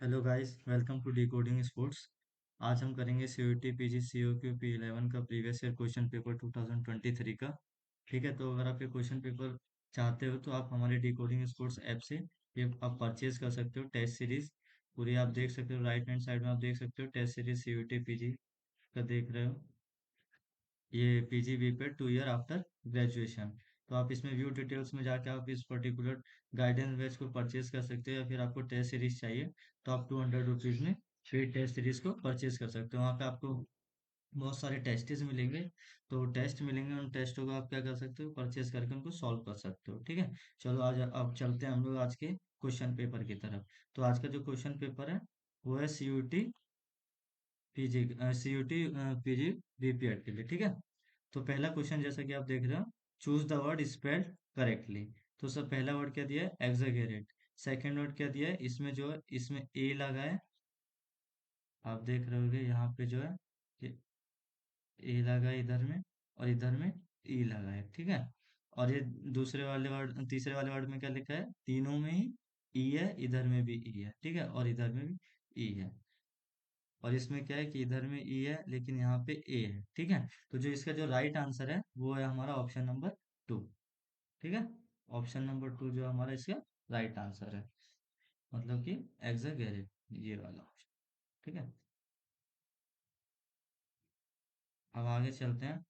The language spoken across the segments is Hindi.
Hello guys, welcome to decoding sports. आज हम करेंगे सीयूटी पीजी सीओक्यू P11 का प्रीवियस ईयर क्वेश्चन पेपर 2023 का। ठीक है, तो अगर आप ये क्वेश्चन पेपर चाहते हो तो आप हमारे डिकोडिंग स्पोर्ट्स ऐप से ये आप परचेज कर सकते हो। टेस्ट सीरीज पूरी आप देख सकते हो। राइट हैंड साइड में आप देख सकते हो टेस्ट सीरीज सीयूटी पीजी का देख रहे हो। ये PG BPEd 2 year after graduation. तो आप इसमें व्यू डिटेल्स में जाके आप इस पर्टिकुलर गाइडेंस बैच को परचेज कर सकते हो, या फिर आपको टेस्ट सीरीज चाहिए तो आप ₹200 में फिर टेस्ट सीरीज को परचेज कर सकते हो। वहाँ पे आपको बहुत सारे टेस्टेस मिलेंगे। तो टेस्ट मिलेंगे, उन टेस्टों को आप क्या कर सकते हो, परचेज करके उनको सॉल्व कर सकते हो। ठीक है, चलो आज अब चलते हैं हम लोग आज के क्वेश्चन पेपर की तरफ। तो आज का जो क्वेश्चन पेपर है वो है पीजी सीयूटी पीजी बीपीएड के लिए। ठीक है, तो पहला क्वेश्चन जैसा कि आप देख रहे हो, choose the word spelled correctly. तो सर पहला वर्ड क्या दिया है, एग्जागेरेट। सेकंड वर्ड क्या दिया है, इसमें जो है इसमें ए लगा है। आप देख रहे होगे यहाँ पे जो है कि ए लगा है इधर में, और इधर में ई लगा है। ठीक है, और ये दूसरे वाले वर्ड तीसरे वाले वर्ड में क्या लिखा है, तीनों में ही ई है, इधर में भी ई है। ठीक है, और इधर में भी ई है। और इसमें क्या है कि इधर में ई है लेकिन यहाँ पे ए है। ठीक है, तो जो इसका जो राइट आंसर है वो है हमारा ऑप्शन नंबर 2। ठीक है, ऑप्शन नंबर 2 जो हमारा इसका राइट आंसर है, मतलब कि एग्जागेरेट, ये वाला ऑप्शन। ठीक है, अब आगे चलते हैं।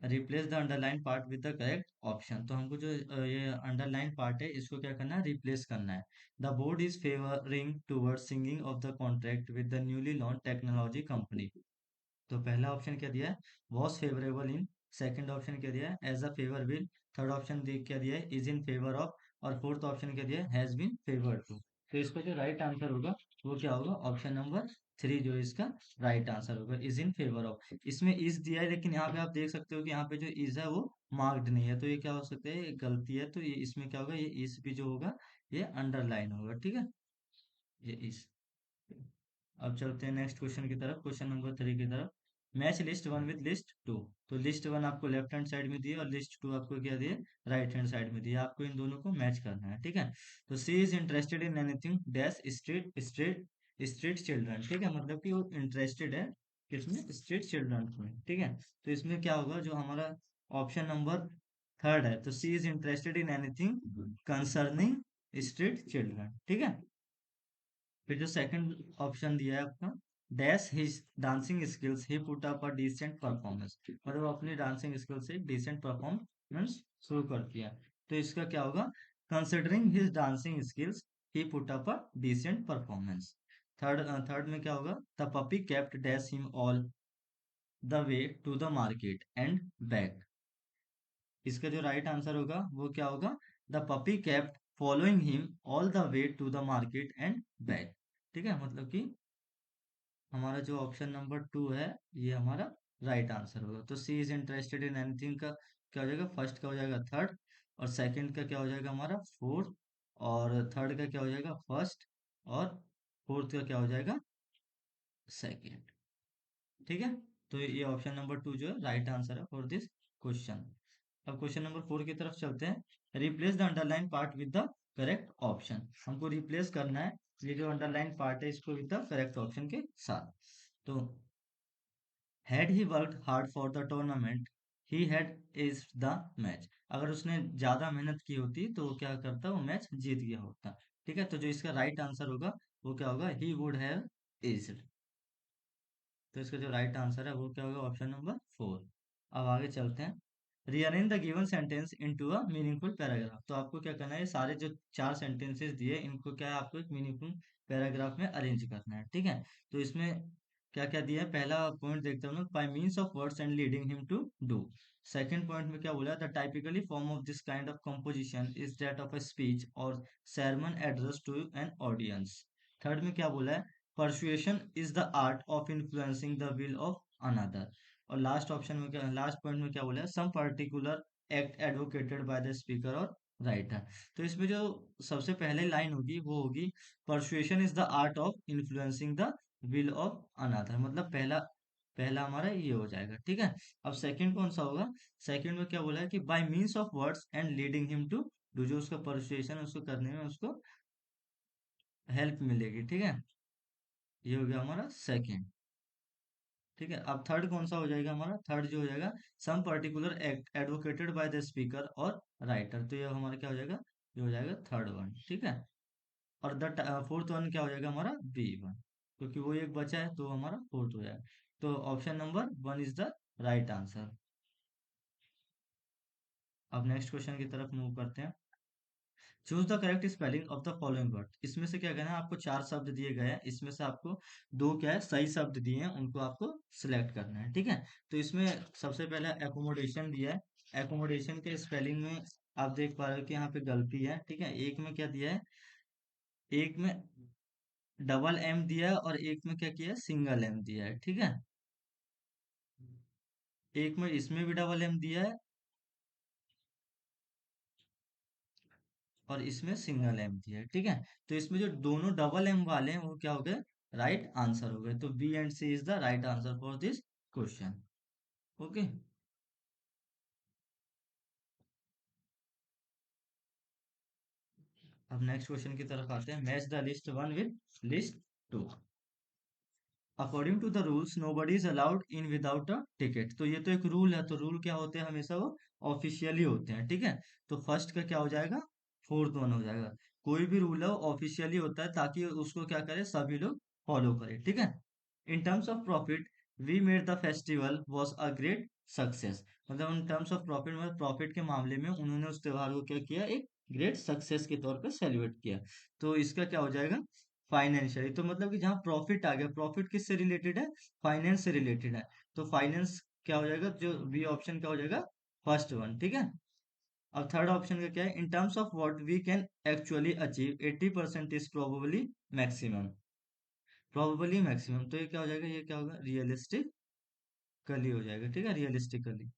Replace the underline part with the correct option. तो हमको जो ये अंडरलाइन पार्ट है इसको क्या करना है, रिप्लेस करना है। The board is favouring toward signing of the contract with the newly launch technology company. तो पहला ऑप्शन क्या दिया है, was favourable in. Second option क्या दिया है, as a favour will. Third option क्या दिया है, इज इन फेवर ऑफ। और फोर्थ ऑप्शन क्या दिया है, हैज बीन फेवर्ड टू। तो इसका जो राइट आंसर होगा वो क्या होगा, ऑप्शन नंबर 3 जो इसका राइट आंसर होगा, इज इन फेवर ऑफ। इसमें इज दिया है लेकिन यहाँ पे आप देख सकते हो कि यहाँ पे जो इज है वो मार्क्ड नहीं है, तो ये क्या हो सकता है, ये गलती है। तो ये इसमें क्या होगा, ये इस भी जो होगा ये अंडरलाइन होगा। ठीक है, ये इस। अब चलते हैं नेक्स्ट क्वेश्चन की तरफ, क्वेश्चन नंबर 3 की तरफ। Match list one with list two. तो लिस्ट वन आपको लेफ्ट हैंड साइड में दिए और लिस्ट टू आपको क्या दिए, राइट हैंड साइड में दिए। आपको इन दोनों को मैच करना है। ठीक है, तो she is interested in anything dash street street street children. ठीक है, मतलब कि वो इंटरेस्टेड है किसमें, स्ट्रीट चिल्ड्रन में। ठीक है, तो इसमें क्या होगा, जो हमारा ऑप्शन नंबर थर्ड है, तो she is interested in anything concerning street children. ठीक है, फिर जो सेकंड ऑप्शन दिया है आपका, dash his dancing skills he put up a decent performance. मतलब वो अपनी डांसिंग स्किल से डिसेंट परफॉर्मेंस शुरू कर दिया। तो इसका क्या होगा, considering his dancing skills he put up a decent performance. Third में क्या होगा, the puppy kept dash him all the way to the market and back. इसका जो राइट आंसर होगा वो क्या होगा, the puppy kept following him all the way to the market and back. ठीक है, मतलब कि हमारा जो ऑप्शन नंबर 2 है ये हमारा राइट आंसर होगा। तो she is interested in anything का क्या हो जाएगा, फर्स्ट का हो जाएगा थर्ड, और सेकंड का क्या हो जाएगा हमारा फोर्थ, और थर्ड का क्या हो जाएगा फर्स्ट, और फोर्थ का क्या हो जाएगा सेकंड। ठीक है, तो ये ऑप्शन नंबर 2 जो है राइट आंसर है फॉर दिस क्वेश्चन। अब क्वेश्चन नंबर 4 की तरफ चलते हैं। Replace the underline part with the correct option. हमको रिप्लेस करना है ये जो अंडरलाइन पार्ट है इसको विद द करेक्ट ऑप्शन के साथ। तो had he worked hard for the tournament he had is the match. अगर उसने ज्यादा मेहनत की होती तो वो क्या करता, वो मैच जीत गया होता। ठीक है, तो जो इसका राइट आंसर होगा वो क्या होगा, ही वुड हैव इज्ड। तो इसका जो राइट आंसर है वो क्या होगा, ऑप्शन नंबर 4। अब आगे चलते हैं। Rearrange the given sentence into a meaningful paragraph. तो आपको क्या करना है, ये सारे जो चार सेंटेंसेस दिए इनको क्या है, आपको एक मीनिंगफुल पैराग्राफ में अरेंज करना है। ठीक है, तो इसमें क्या क्या दिया है, पहला पॉइंट देखते हैं हम लोग, by means of words and leading him to do. Second point में क्या बोला, the typically form of this kind of composition is that of a speech और sermon address to an audience. Third में क्या बोला है, persuasion is the art of influencing the will of another। और लास्ट ऑप्शन में क्या, लास्ट पॉइंट में क्या बोला है, some particular act advocated by the speaker और राइटर। तो इसमें जो सबसे पहले लाइन होगी वो होगी, persuasion is the art of influencing the will of another. मतलब पहला पहला हमारा ये हो जाएगा। ठीक है, अब सेकंड कौन सा होगा, सेकंड में क्या बोला है कि by means of words and leading him to do. जो उसका परसुएशन उसको करने में उसको हेल्प मिलेगी, ठीक है। ये हो गया हमारा सेकंड। ठीक है, अब थर्ड कौन सा हो जाएगा हमारा? थर्ड जो हो जाएगा, some particular act advocated by the speaker और राइटर। तो ये हमारा क्या हो जाएगा? ये हो जाएगा थर्ड वन, ठीक है। और द फोर्थ वन क्या हो जाएगा हमारा? बी वन, क्योंकि वो एक बचा है तो हमारा फोर्थ हो जाएगा। तो option number one is the right answer. अब नेक्स्ट क्वेश्चन की तरफ मूव करते हैं। Choose the correct spelling of the following word. इसमें से क्या कहना है, आपको चार शब्द दिए गए हैं, इसमें से आपको दो क्या है सही शब्द दिए हैं, उनको आपको सिलेक्ट करना है, ठीक है। तो इसमें सबसे पहले एकोमोडेशन दिया है। एकोमोडेशन के स्पेलिंग में आप देख पा रहे हो कि यहाँ पे गलती है, ठीक है। एक में क्या दिया है, एक में डबल एम दिया है और एक में क्या किया है, सिंगल एम दिया है, ठीक है। एक में इसमें भी डबल एम दिया है और इसमें सिंगल एम दिया है, ठीक है। तो इसमें जो दोनों डबल एम वाले हैं वो क्या हो गए, राइट आंसर हो गए। तो B and C is the right answer for this question. Okay. अब नेक्स्ट क्वेश्चन की तरफ आते हैं। Match the list one with list two. According to the rules nobody is allowed in without a ticket. तो ये तो एक रूल है, तो रूल क्या होते हैं हमेशा, वो ऑफिशियली होते हैं, ठीक है। तो फर्स्ट का क्या हो जाएगा, फोर्थ वन हो जाएगा। कोई भी रूल है वो ऑफिशियली होता है ताकि उसको क्या करे, सभी लोग फॉलो करें, ठीक है। In terms of profit we made the festival was a great success. मतलब इन टर्म्स ऑफ प्रॉफिट, मतलब प्रॉफिट के मामले में उन्होंने उस त्योहार को क्या किया, एक ग्रेट सक्सेस के तौर पर सेलिब्रेट किया। तो इसका क्या हो जाएगा, फाइनेंशियली। तो मतलब कि जहाँ प्रॉफिट आ गया, प्रॉफिट किससे रिलेटेड है, फाइनेंस से रिलेटेड है। तो फाइनेंस क्या हो जाएगा, जो बी ऑप्शन क्या हो जाएगा, फर्स्ट वन, ठीक है। अब थर्ड ऑप्शन का क्या है, in terms of what we can actually achieve 80% is probably maximum. Probably maximum, तो ये क्या हो जाएगा, ये क्या होगा, रियलिस्टिकली हो जाएगा, ठीक है, रियलिस्टिकली।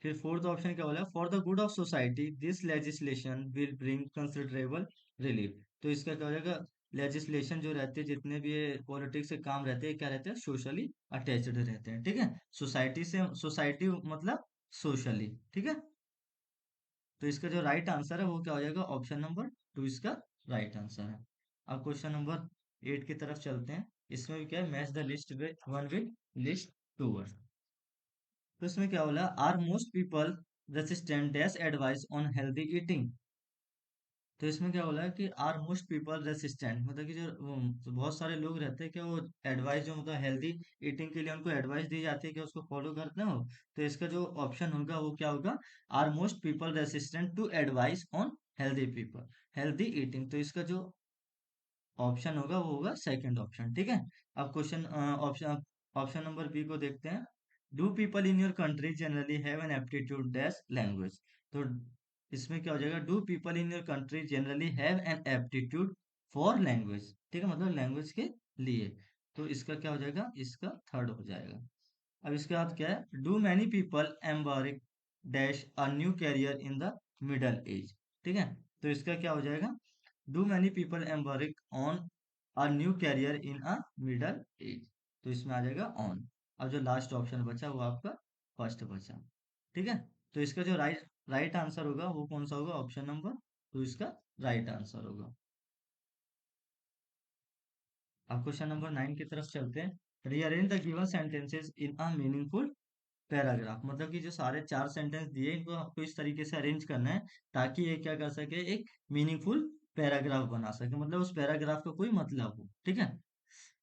फिर फोर्थ ऑप्शन क्या बोला, for the good of society this legislation will bring considerable relief. तो इसका क्या हो जाएगा, लेजिस्लेशन जो रहते हैं, जितने भी ये पॉलिटिक्स के काम रहते हैं, क्या रहते हैं, सोशली अटैच्ड रहते हैं, ठीक है। सोसाइटी से, सोसाइटी मतलब सोशली, ठीक है। तो इसका जो राइट आंसर है वो क्या हो जाएगा, ऑप्शन नंबर टू इसका राइट आंसर है। अब क्वेश्चन नंबर 8 की तरफ चलते हैं। इसमें भी क्या है, match the list one with list two one. तो इसमें क्या बोला, are most people resistant dash advice on healthy eating. तो इसमें क्या बोला है कि आर मोस्ट पीपल रेसिस्टेंट, मतलब कि जो तो बहुत सारे लोग रहते हैं कि वो एडवाइस, जो मतलब हेल्दी ईटिंग के लिए उनको एडवाइस दी जाती है कि उसको फॉलो करते हो। तो इसका जो ऑप्शन होगा वो क्या होगा, are most people resistant to advice on healthy people, healthy eating. तो इसका जो ऑप्शन होगा वो होगा सेकंड ऑप्शन, ठीक है। अब question option option number B को देखते हैं। Do people in your country generally have an aptitude dash language. तो इसमें क्या हो जाएगा, do people in your country generally have an aptitude for language, ठीक है, मतलब लैंग्वेज के लिए। तो इसका क्या हो जाएगा, इसका थर्ड हो जाएगा। अब इसके बाद क्या है, do many people embark dash a new career in the middle age, ठीक है। तो इसका क्या हो जाएगा, do many people embark on a new career in a middle age. तो इसमें आ जाएगा ऑन। अब जो लास्ट ऑप्शन बचा वो आपका फर्स्ट बचा, ठीक है। तो इसका जो राइट आंसर होगा वो कौन सा होगा, ऑप्शन नंबर टू इसका राइट आंसर होगा। अब क्वेश्चन नंबर 9 की तरफ चलते हैं। Rearrange the given sentences in a meaningful paragraph. मतलब कि जो सारे चार सेंटेंस दिए इनको आपको इस तरीके से अरेंज करना है ताकि ये क्या कर सके, एक मीनिंगफुल पैराग्राफ बना सके, मतलब उस पैराग्राफ का कोई मतलब हो, ठीक है।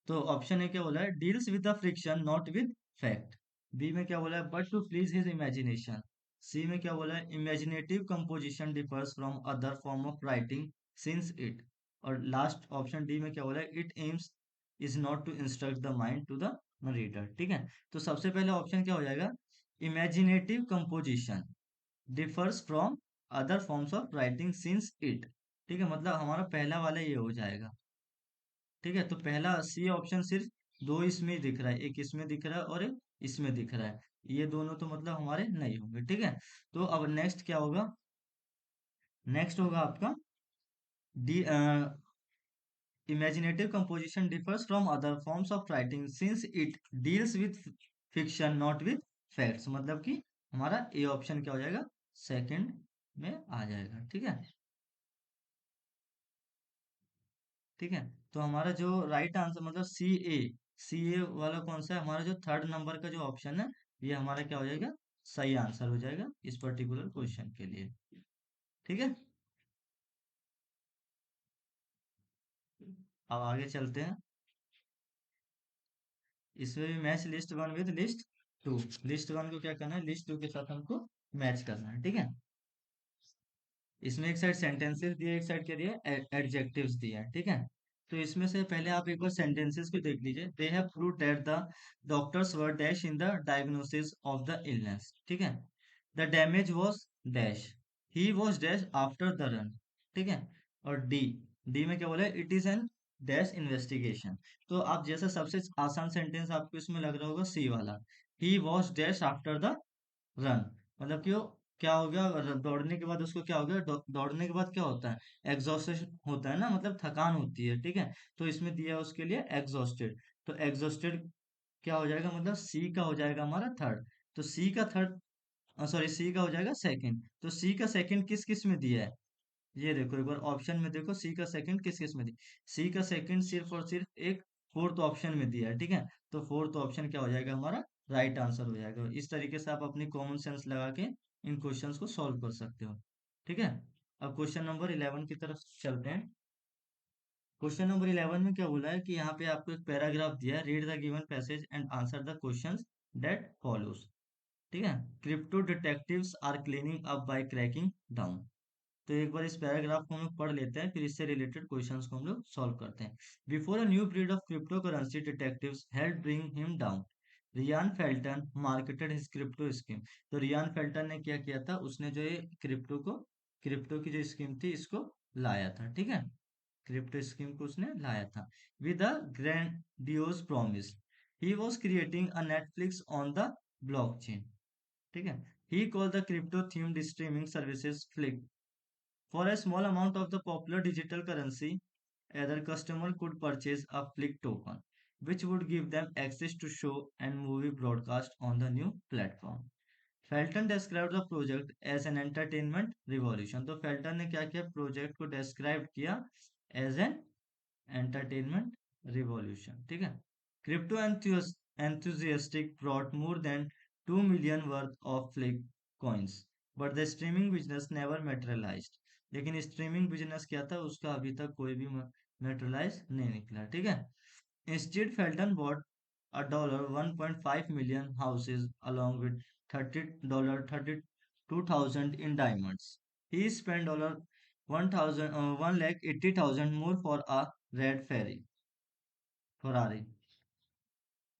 तो ऑप्शन ए क्या बोला है, deals with the friction not with fact. B में क्या बोला है, but to please his imagination. C में क्या बोला है, imaginative composition differs from other form of writing since it. और लास्ट ऑप्शन डी में क्या बोला है, it aims is not to instruct the mind to the reader, ठीक है। तो सबसे पहले ऑप्शन क्या हो जाएगा, imaginative composition differs from other forms of writing since it, ठीक है, मतलब हमारा पहला वाला ये हो जाएगा, ठीक है। तो पहला सी ऑप्शन सिर्फ दो इसमें दिख रहा है, एक इसमें दिख रहा है और एक इसमें दिख रहा है, ये दोनों तो मतलब हमारे नहीं होंगे, ठीक है। तो अब नेक्स्ट क्या होगा, नेक्स्ट होगा आपका D, imaginative composition differs from other forms of writing since it deals with fiction not with facts। मतलब कि हमारा ए ऑप्शन क्या हो जाएगा, सेकंड में आ जाएगा, ठीक है। ठीक है। तो हमारा जो राइट आंसर मतलब सी ए वाला कौन सा है, हमारा जो थर्ड नंबर का जो ऑप्शन है, ये हमारा क्या हो जाएगा, सही आंसर हो जाएगा इस पर्टिकुलर क्वेश्चन के लिए। ठीक है। अब आगे चलते हैं। इसमें भी match list one with list two. List one को क्या करना है, लिस्ट टू के साथ हमको मैच करना है। ठीक है। इसमें एक साइड सेंटेंसेस दिए, एक साइड क्या दिया, एडजेक्टिव्स दिए हैं। ठीक है। तो इसमें से पहले आप एक बार सेंटेंसेस को देख लीजिए। They have proved that the doctors were dash in the diagnosis of the illness. ठीक है। The damage was dash, he was dash after the run. ठीक है। और डी, डी में क्या बोला है, it is an dash investigation. तो आप जैसा सबसे आसान सेंटेंस आपको इसमें लग रहा होगा सी वाला, he was dash after the run, मतलब कि वो क्या हो गया, दौड़ने के बाद उसको क्या हो गया, दौड़ने के बाद क्या होता है, एग्जॉस्टेशन होता है ना, मतलब थकान होती है। ठीक है। तो इसमें दिया है उसके लिए एग्जॉस्टेड। तो एग्जॉस्टेड क्या हो जाएगा, मतलब सी का हो जाएगा हमारा थर्ड। तो सी का थर्ड, सॉरी सी का हो जाएगा सेकंड। तो सी का सेकंड किस किस में दिया है, ये देखो एक बार ऑप्शन में देखो, सी का सेकंड किस किस में दी, सी का सेकंड सिर्फ और सिर्फ एक फोर्थ ऑप्शन में दिया है। ठीक है। तो फोर्थ ऑप्शन क्या हो जाएगा हमारा, राइट आंसर हो जाएगा। इस तरीके से आप अपनी कॉमन सेंस लगा के इन क्वेश्चंस को सॉल्व कर सकते हो। ठीक है। अब क्वेश्चन नंबर 11 की तरफ चलते हैं। क्वेश्चन नंबर 11 में क्या बोला है कि यहाँ पे आपको एक पैराग्राफ दिया है, read the given passage and answer the questions that follows. ठीक है। Crypto detectives are cleaning up by cracking down. तो एक बार इस पैराग्राफ को हम लोग पढ़ लेते हैं, फिर इससे रिलेटेड क्वेश्चंस को हम लोग सॉल्व करते हैं। Before a new breed of cryptocurrency detectives help bring him down, Ryan Felton marketed his crypto scheme. तो रियान फेल्टन ने क्या किया था, उसने जो ये क्रिप्टो की जो स्कीम थी इसको लाया था। ठीक है। क्रिप्टो स्कीम को उसने लाया था with a grandiose promise, he was creating a Netflix on the blockchain. ठीक है। He called the crypto themed streaming services flick. For a small amount of the popular digital currency, either customer could purchase a Flick token, which would give them access to show and movie broadcast on the new platform. Felton described the project as an entertainment revolution. तो फेल्टन ने क्या किया, प्रोजेक्ट को डिस्क्राइब किया एज एन एंटरटेनमेंट रिवॉल्यूशन। ठीक है। Crypto enthusiastic brought more than 2 million worth of Flick coins, but the streaming business never materialized. लेकिन स्ट्रीमिंग बिजनेस क्या था, उसका अभी तक कोई भी मेटेरियलाइज नहीं निकला। ठीक है। Instead, Felton bought a $1.5 million houses along with $32,000 in diamonds. He spent $1,80,000 more for a red Ferrari.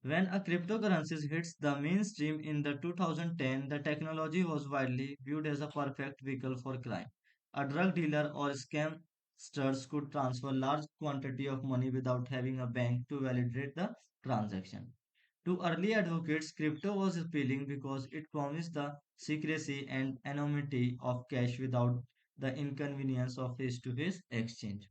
When a cryptocurrency hits the mainstream in the 2010, the technology was widely viewed as a perfect vehicle for crime. A drug dealer or scamsters could transfer large quantity of money without having a bank to validate the transaction. To early advocates, crypto was appealing because it promised the secrecy and anonymity of cash without the inconvenience of face-to-face exchange.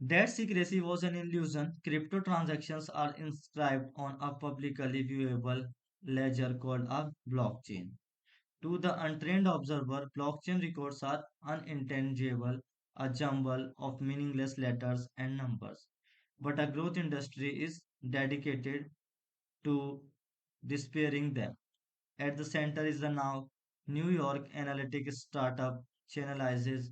That secrecy was an illusion. Crypto transactions are inscribed on a publicly viewable ledger called a blockchain. To the untrained observer, blockchain records are unintelligible, a jumble of meaningless letters and numbers. But a growth industry is dedicated to despairing them. At the center is the now New York analytics startup Chainalysis,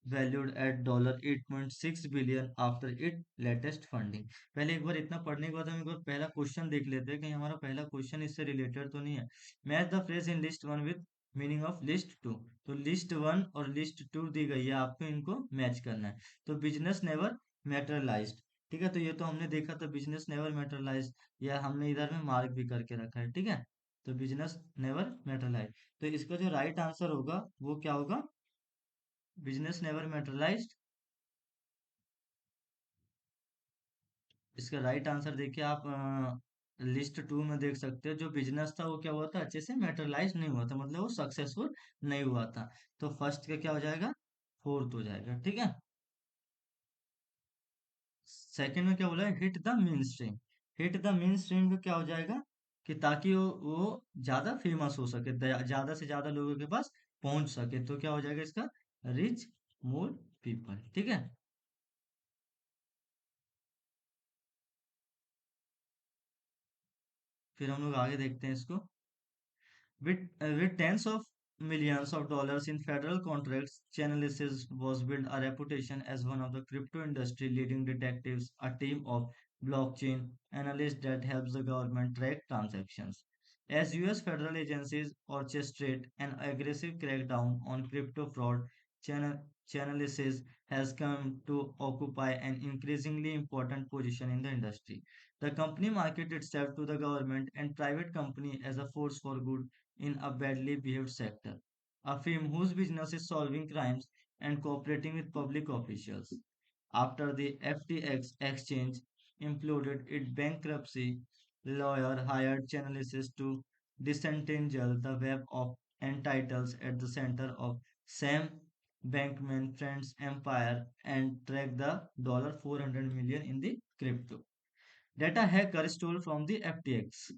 valued at $8.6 billion after its latest funding. पहले एक बार इतना पढ़ने के बाद हम एक बार पहला क्वेश्चन देख लेते हैं, कहीं हमारा पहला क्वेश्चन इससे रिलेटेड तो नहीं है। Match the phrase in list one with meaning of list two. तो लिस्ट वन और लिस्ट टू दी गई है, आपको इनको मैच करना है। तो बिजनेस नेवर मेटेरियलाइज्ड। ठीक है। तो ये तो हमने देखा था, बिजनेस नेवर मेटेरियलाइज्ड, या हमने इधर में मार्क भी करके रखा है। ठीक है। तो बिजनेस नेवर मेटेरियलाइज, तो इसका जो राइट आंसर होगा वो क्या होगा, बिजनेस नेवर मेटेरियलाइज्ड। इसका राइट आंसर देखिए आप, लिस्ट टू में देख सकते हो, जो बिजनेस था वो क्या हुआ था, अच्छे से मेटेरियलाइज नहीं हुआ था, मतलब वो सक्सेसफुल नहीं हुआ था। तो फर्स्ट का क्या हो जाएगा, फोर्थ हो जाएगा। ठीक है। सेकंड में क्या बोला है, hit the main stream. Hit the main stream का क्या हो जाएगा, कि ताकि वो ज्यादा फेमस हो सके, ज्यादा से ज्यादा लोगों के पास पहुंच सके। तो क्या हो जाएगा इसका, रिच मोर पीपल। ठीक है। फिर हम लोग आगे देखते हैं इसको। With tens of millions of dollars in federal contracts, Chainalysis was built a reputation as one of the crypto industry leading detectives, a team of blockchain analysts that helps the government track transactions. As US federal agencies orchestrate an aggressive crackdown on crypto fraud, Chainalysis has come to occupy an increasingly important position in the industry. The company markets itself to the government and private company as a force for good in a badly behaved sector, a firm whose business is solving crimes and cooperating with public officials. After the FTX exchange imploded its bankruptcy, lawyer hired Chainalysis to disentangle the web of entitles at the center of Sam Bankman-Fried's empire and track the $400 million in the crypto. Data hacker stole from the FTX.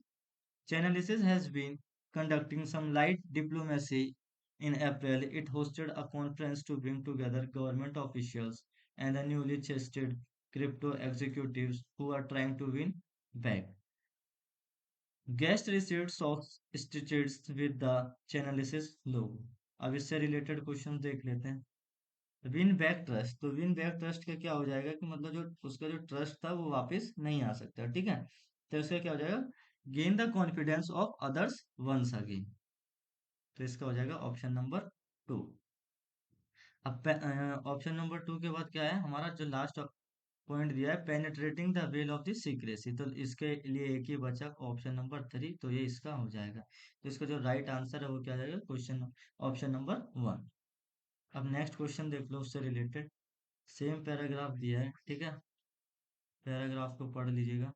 Chainalysis has been conducting some light diplomacy. In April, it hosted a conference to bring together government officials and the newly chested crypto executives who are trying to win back. Guest received socks stitched with the Chainalysis logo. अब इससे रिलेटेड क्वेश्चन देख लेते हैं। विन बैक ट्रस्ट, तो विन बैक ट्रस्ट का क्या हो जाएगा कि मतलब जो उसका जो ट्रस्ट था वो वापस नहीं आ सकता, ठीक है। तो इसका क्या हो जाएगा, gain the confidence of others once again. तो इसका हो जाएगा ऑप्शन नंबर 2। अब ऑप्शन नंबर 2 के बाद क्या है हमारा जो लास्ट पॉइंट दिया है, penetrating the well of the secrecy, तो इसके लिए एक ही बचा ऑप्शन नंबर 3, तो ये इसका हो जाएगा। तो इसका जो राइट आंसर है वो क्या हो जाएगा, क्वेश्चन ऑप्शन नंबर 1। अब नेक्स्ट क्वेश्चन देख लो उससे रिलेटेड, सेम पैराग्राफ दिया है, ठीक है। पैराग्राफ को पढ़ लीजिएगा।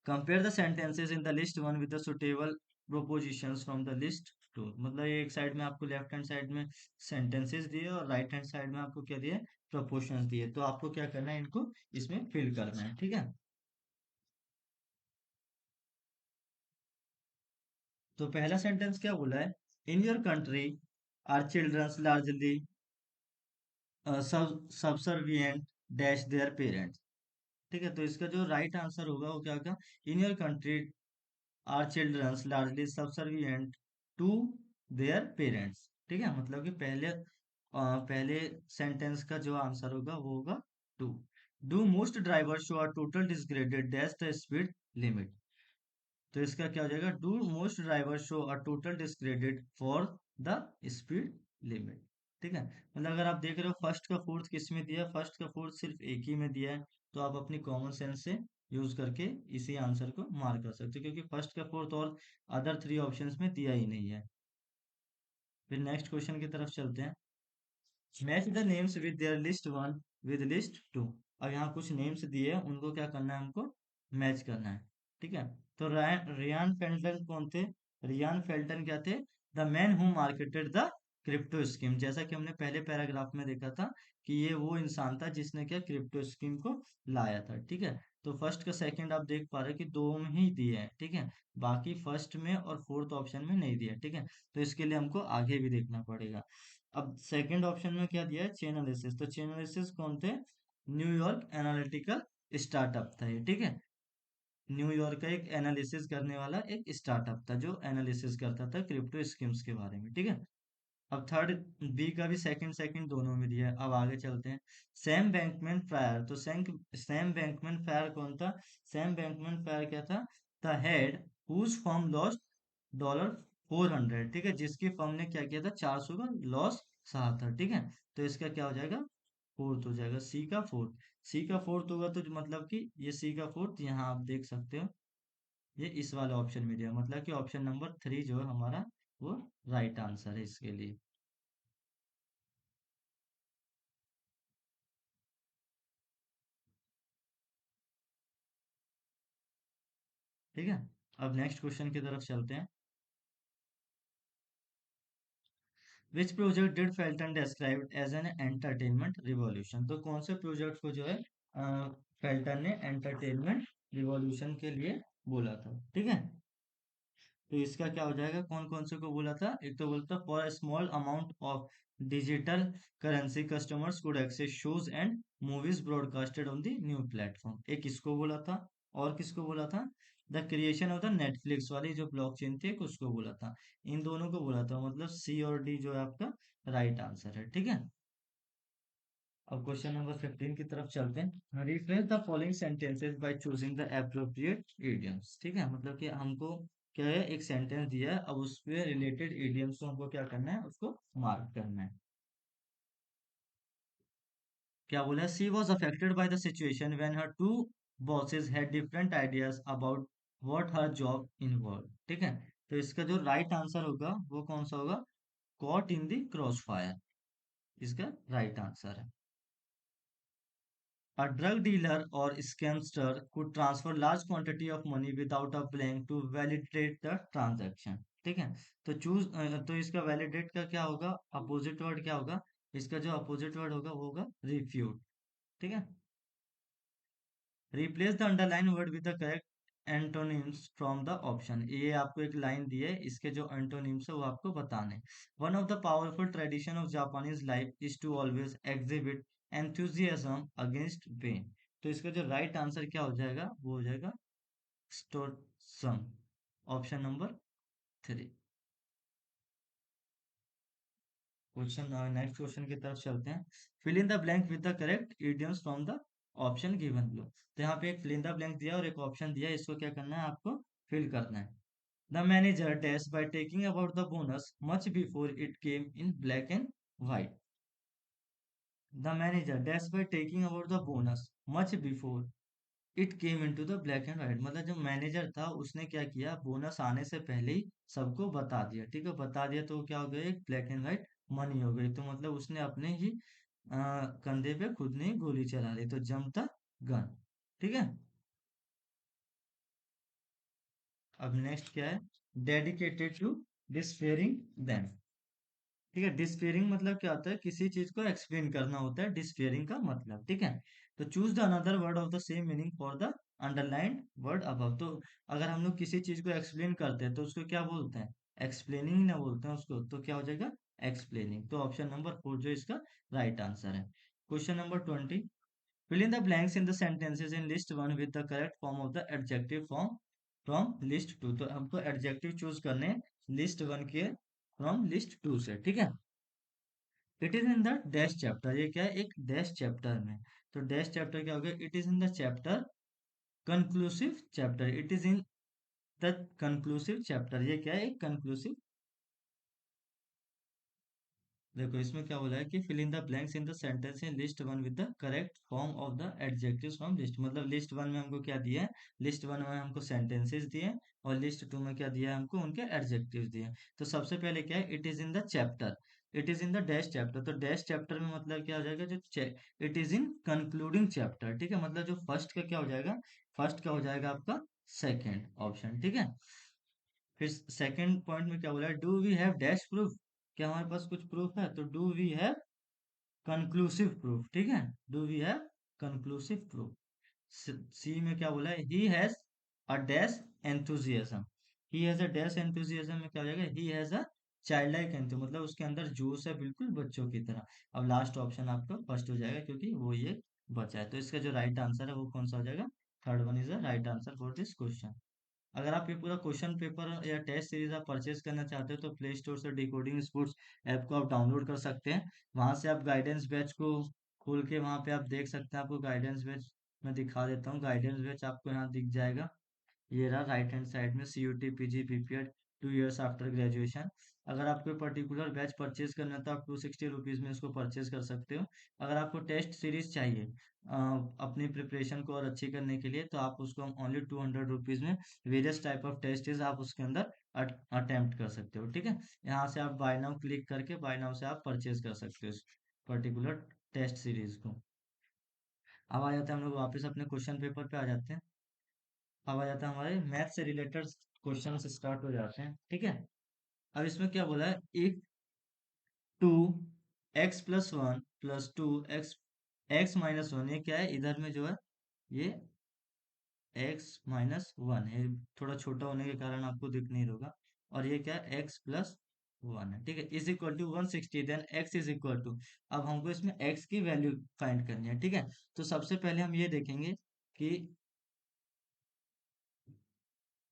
Compare the sentences in the list one with the suitable propositions from the list two, मतलब ये एक साइड में आपको लेफ्ट हैंड साइड में सेंटेंसेस दिए और राइट हैंड साइड में आपको क्या दिए, प्रोपोर्शंस दिए, तो आपको क्या करना है, इनको इसमें फिल करना है, ठीक है। तो पहला सेंटेंस क्या बोला है, in your country are childrens largely subservient dash their parents, ठीक है। तो इसका जो राइट आंसर होगा वो क्या होगा, in your country are childrens largely subservient to their parents, ठीक है। मतलब कि पहले सेंटेंस का जो आंसर होगा वो होगा two. Do most driver show are total disgraded dash the speed limit, तो इसका क्या हो जाएगा, do most driver show a total discredit for the speed limit, ठीक है। मतलब अगर आप देख रहे हो फर्स्ट का फोर्थ किस में दिया है, फर्स्ट का फोर्थ सिर्फ एक ही में दिया है, तो आप अपनी कॉमन सेंस से यूज करके इसी आंसर को मार्क कर सकते हो, क्योंकि फर्स्ट का फोर्थ और अदर 3 ऑप्शंस में दिया ही नहीं है। फिर नेक्स्ट क्वेश्चन की तरफ चलते हैं। Match the names with their list one with list two, अब यहाँ कुछ नेम्स दिए हैं उनको क्या करना है, हमको मैच करना है, ठीक है। तो रियान फेल्टन कौन थे, रियान फेल्टन क्या थे, the man who marketed the crypto scheme, जैसा कि हमने पहले पैराग्राफ में देखा था कि ये वो इंसान था जिसने क्या क्रिप्टो स्कीम को लाया था, ठीक है। तो फर्स्ट का सेकंड आप देख पा रहे हो कि दो में ही दिए हैं, ठीक है। बाकी फर्स्ट में और फोर्थ ऑप्शन में नहीं दिया, ठीक है। तो इसके लिए हमको आगे भी देखना पड़ेगा। अब सेकंड ऑप्शन में क्या दिया है, चेन एनालिसिस, तो चेन एनालिसिस कौन थे, न्यूयॉर्क एनालिटिकल स्टार्टअप था ये, ठीक है। न्यूयॉर्क का एक एनालिसिस करने वाला एक स्टार्टअप था जो एनालिसिस करता था क्रिप्टो स्कीम्स के बारे में, ठीक है। अब थर्ड बी का भी सेकंड सेकंड दोनों में दिया है। अब आगे चलते हैं, सैम बैंकमैन फ्रायर, तो सैम बैंकमैन फ्रायर कौन था, सैम बैंकमैन फ्रायर क्या था, the head whose firm lost $400, ठीक है, जिसकी फर्म ने क्या किया था, 400 का लॉस सहा था, ठीक है। तो इसका क्या हो जाएगा, फोर्थ हो जाएगा, सी का फोर्थ। सी का फोर्थ होगा तो मतलब कि ये सी का फोर्थ यहाँ आप देख सकते हो, ये इस वाले ऑप्शन में दिया, मतलब कि ऑप्शन नंबर 3 जो है हमारा वो राइट आंसर है इसके लिए, ठीक है। अब नेक्स्ट क्वेश्चन की तरफ चलते हैं। Which project did Felton describe as an entertainment revolution, तो कौन से प्रोजेक्ट को जो है फेल्टन ने एंटरटेनमेंट रिवॉल्यूशन के लिए बोला था, ठीक है। तो इसका क्या हो जाएगा, कौन कौन से को बोला था, एक तो बोलता for a small amount of digital currency customers could access shows and movies broadcasted on the new platform, एक इसको बोला था। और किसको बोला था? The creation of the Netflix वाली जो ब्लॉकचेन थी, एक उसको बोला था। इन दोनों को बोला था, मतलब सी और डी जो है आपका राइट आंसर है, ठीक है। अब क्वेश्चन नंबर 15 की तरफ चलते हैं। Refresh the following sentences by choosing the appropriate idioms, ठीक है। मतलब कि हमको क्या है, एक सेंटेंस दिया है, अब उस पे रिलेटेड इडियम्स को हमको क्या करना है, उसको मार्क करना है। क्या बोला है? She was affected by the situation when her two bosses had different ideas about what her job involve, ठीक है। तो इसका जो राइट आंसर होगा वो कौन सा होगा? Caught in the cross fire, इसका राइट आंसर है। A drug dealer or scamster could transfer large quantity of money without applying to validate the transaction, ठीक है। तो तो इसका वैलिडेट का क्या होगा, अपोजिट वर्ड क्या होगा? इसका जो अपोजिट वर्ड होगा वो होगा रिफ्यूट, ठीक है। Replace the underline word with the correct antonyms from the option. ये आपको एक लाइन दी है, इसके जो एंटोनिम्स है वो आपको बताने। One of the powerful tradition of Japanese life is to always exhibit enthusiasm against pain. तो इसका जो राइट आंसर क्या हो जाएगा, वो हो जाएगा स्टोर्सम, option number 3। Question next question की तरफ चलते हैं। Fill in the blank with the correct idioms from the option given below. तो यहाँ पे एक फिल इन द ब्लैंक दिया और एक ऑप्शन दिया, इसको क्या करना है, आपको फिल करना है। The manager dash by taking about the bonus much before it came in black and white. The manager dash by taking about the bonus much before it came into the black and white. मतलब जो मैनेजर था उसने क्या किया, बोनस आने से पहले ही सबको बता दिया, ठीक है। बता दिया तो क्या हो गया, एक ब्लैक एंड व्हाइट मनी हो गई। तो मतलब उसने अपने ही कंधे पे खुद ने ही गोली चला ली, तो जंप द गन, ठीक है। अब नेक्स्ट क्या है? डेडिकेटेड टू डिस्पेयरिंग देम, ठीक है। डिस्पेयरिंग मतलब क्या होता है, किसी चीज को एक्सप्लेन करना होता है डिस्पेयरिंग का मतलब, ठीक है। तो choose the another word of the same meaning for the underlined word above. तो अगर हम लोग किसी चीज को एक्सप्लेन करते हैं तो उसको क्या बोलते हैं? एक्सप्लेनिंग ही ना बोलते हैं उसको, तो क्या हो जाएगा? एक्सप्लेनिंग। तो ऑप्शन नंबर 4 जो इसका राइट आंसर है। Question number 20। Fill in the blanks in the sentences in list one with the correct form of the adjective form from list two. तो हमको एडजेक्टिव चूज करने हैं लिस्ट वन के फ्रॉम लिस्ट टू से, ठीक है। It is in the dash chapter, ये क्या है, एक डैश चैप्टर में। तो डैश चैप्टर क्या हो गया? It is in the chapter conclusive chapter, it is in the conclusive chapter. ये क्या है? एक कंक्लूसिव। देखो इसमें क्या बोला है कि fill in the blanks in the sentence in list one with the correct form of the adjectives from list. मतलब लिस्ट वन में हमको क्या दिया है, लिस्ट वन में हमको सेंटेंसेस दिए हैं, और लिस्ट टू में क्या दिया है हमको, उनके एडजेक्टिव्स दिए हैं। तो सबसे पहले क्या है, it is in the chapter, it is in the dash chapter. तो डैश चैप्टर में मतलब क्या हो जाएगा, जो it is in concluding chapter, ठीक है। मतलब जो फर्स्ट का क्या हो जाएगा, फर्स्ट का हो जाएगा आपका सेकेंड ऑप्शन, ठीक है। फिर सेकंड पॉइंट में क्या बोला है, do we have dash proof, क्या हमारे पास कुछ प्रूफ है? तो do we have conclusive proof, ठीक है। Do we have conclusive proof. C में क्या बोला है, he has a dash enthusiasm, he has a dash enthusiasm में क्या हो जाएगा, he has a child like enthu, मतलब उसके अंदर जोश है बिल्कुल बच्चों की तरह। अब लास्ट ऑप्शन आपका फर्स्ट हो जाएगा क्योंकि वो ये बचा है। तो इसका जो राइट आंसर है वो कौन सा हो जाएगा? Third one is the right answer for this question. अगर आप ये पूरा क्वेश्चन पेपर या टेस्ट सीरीज आप परचेज करना चाहते हो तो प्ले स्टोर से डिकोडिंग स्पोर्ट्स ऐप को आप डाउनलोड कर सकते हैं। वहां से आप गाइडेंस बैच को खोल के वहां पे आप देख सकते हैं। आपको गाइडेंस बैच मैं दिखा देता हूँ, गाइडेंस बैच आपको यहाँ दिख जाएगा। ये रहा राइट हैंड साइड में, CUT PG PPEड 2 years after graduation. अगर आपको पर्टिकुलर बैच परचेज करना है तो आप 260 रुपीज में इसको परचेज कर सकते हो। अगर आपको टेस्ट सीरीज चाहिए अपनी प्रिपरेशन को और अच्छी करने के लिए, तो आप उसको ओनली 200 रुपीज में वेरियस टाइप ऑफ टेस्ट आप उसके अंदर अटेम्प्ट कर सकते हो, ठीक है। यहाँ से आप बाय नाउ क्लिक करके बाय नाउ से आप परचेज कर सकते हो इस पर्टिकुलर टेस्ट सीरीज को। अब आ जाते हैं हम लोग वापस अपने क्वेश्चन पेपर पे आ जाते हैं। अब आ जाता है हमारे मैथ से रिलेटेड क्वेश्चन स्टार्ट हो जाते हैं, ठीक है। अब इसमें क्या बोला है, एक 2x+1+2x x-1, ये क्या है, इधर में जो है ये x-1 है, थोड़ा छोटा होने के कारण आपको दिख नहीं रहा होगा। और ये क्या है, x+1 है, ठीक है। Is equal to 160, then x is equal to. अब हमको इसमें x की वैल्यू फाइंड करनी है, ठीक है। तो सबसे पहले हम ये देखेंगे कि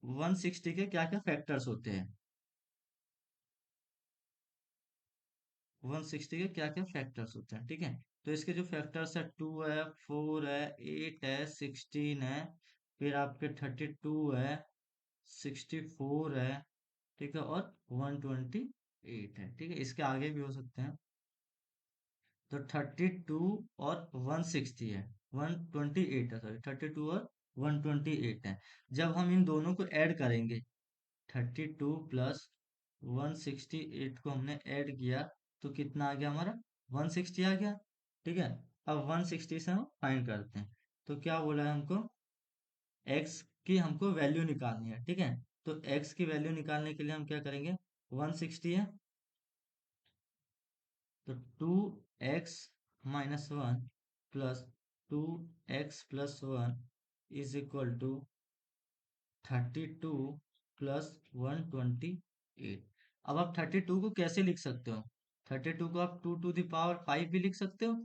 160 के क्या क्या फैक्टर्स होते हैं, 160 के क्या क्या फैक्टर्स होते हैं, ठीक है। तो इसके जो फैक्टर्स है, 2 है, 4 है, 8 है, 16 है, फिर आपके 32 है, 64 है, ठीक है, और 128 है, ठीक है। इसके आगे भी हो सकते हैं। तो 32 और 160 है, 128 है, सॉरी, 32 और 128 है। जब हम इन दोनों को ऐड करेंगे, 32 प्लस 168 को हमने ऐड किया, तो कितना आ गया हमारा, 160 आ गया, ठीक है। अब 160 से हम फाइंड करते हैं। तो क्या बोला है हमको, x की हमको वैल्यू निकालनी है, ठीक है। तो x की वैल्यू निकालने के लिए हम क्या करेंगे, 160 है, तो 2x-1 plus 2x+1 is equal to 32 plus 128। अब आप 32 को कैसे लिख सकते हो, 32 को आप 2 टू द पावर 5 भी लिख सकते हो,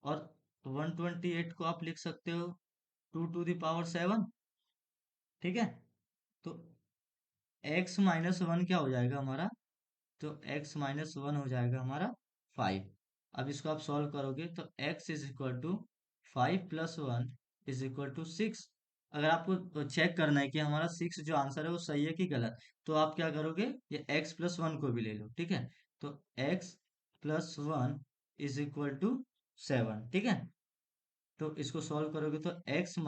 और 128 को आप लिख सकते हो 2 टू द पावर 7, ठीक है। तो x-1 क्या हो जाएगा हमारा, तो x-1 हो जाएगा हमारा 5। अब इसको आप सॉल्व करोगे तो x is equal to 5+1 is equal to 6। अगर आपको चेक करना है कि हमारा 6 जो आंसर है वो सही है कि गलत, तो आप क्या करोगे, ये x+1 को भी ले लो, ठीक है। तो x+1 इज इक्वल टू 7, ठीक है। तो इसको सॉल्व करोगे तो x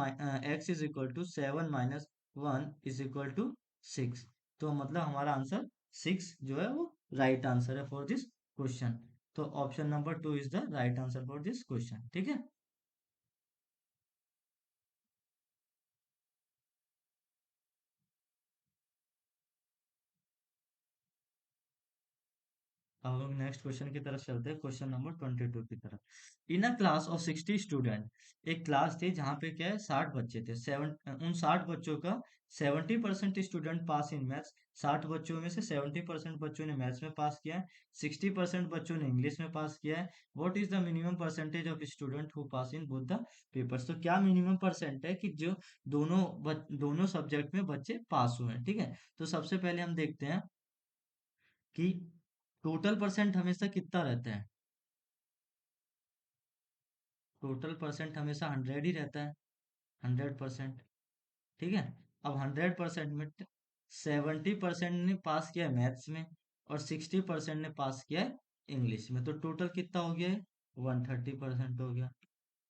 is equal to 7-1 is equal to 6। तो मतलब हमारा आंसर 6 जो है वो राइट आंसर है फॉर दिस क्वेश्चन। तो option number 2 is the right answer for this question, ठीक है। हम लोग नेक्स्ट क्वेश्चन की तरफ चलते हैं, क्वेश्चन नंबर 22 की तरफ। इन अ क्लास ऑफ 60 स्टूडेंट, एक क्लास थी जहाँ पे क्या है, 60 बच्चे थे, उन 60 बच्चों का 70% स्टूडेंट पास इन मैथ्स, 60 बच्चों में से 70% बच्चों ने मैथ्स में पास किया है, 60% बच्चों ने इंग्लिश में पास किया है। What is the minimum percentage of student who pass in both the papers. तो क्या मिनिमम परसेंट है कि जो दोनों सब्जेक्ट में बच्चे पास हुए हैं, ठीक है। तो सबसे पहले हम देखते हैं कि टोटल परसेंट हमेशा कितना रहता है, टोटल परसेंट हमेशा 100 ही रहता है, 100%, ठीक है। अब 100% में 70% ने पास किया है मैथ्स में, और 60% ने पास किया है इंग्लिश में, तो टोटल कितना हो गया है, 130% हो गया,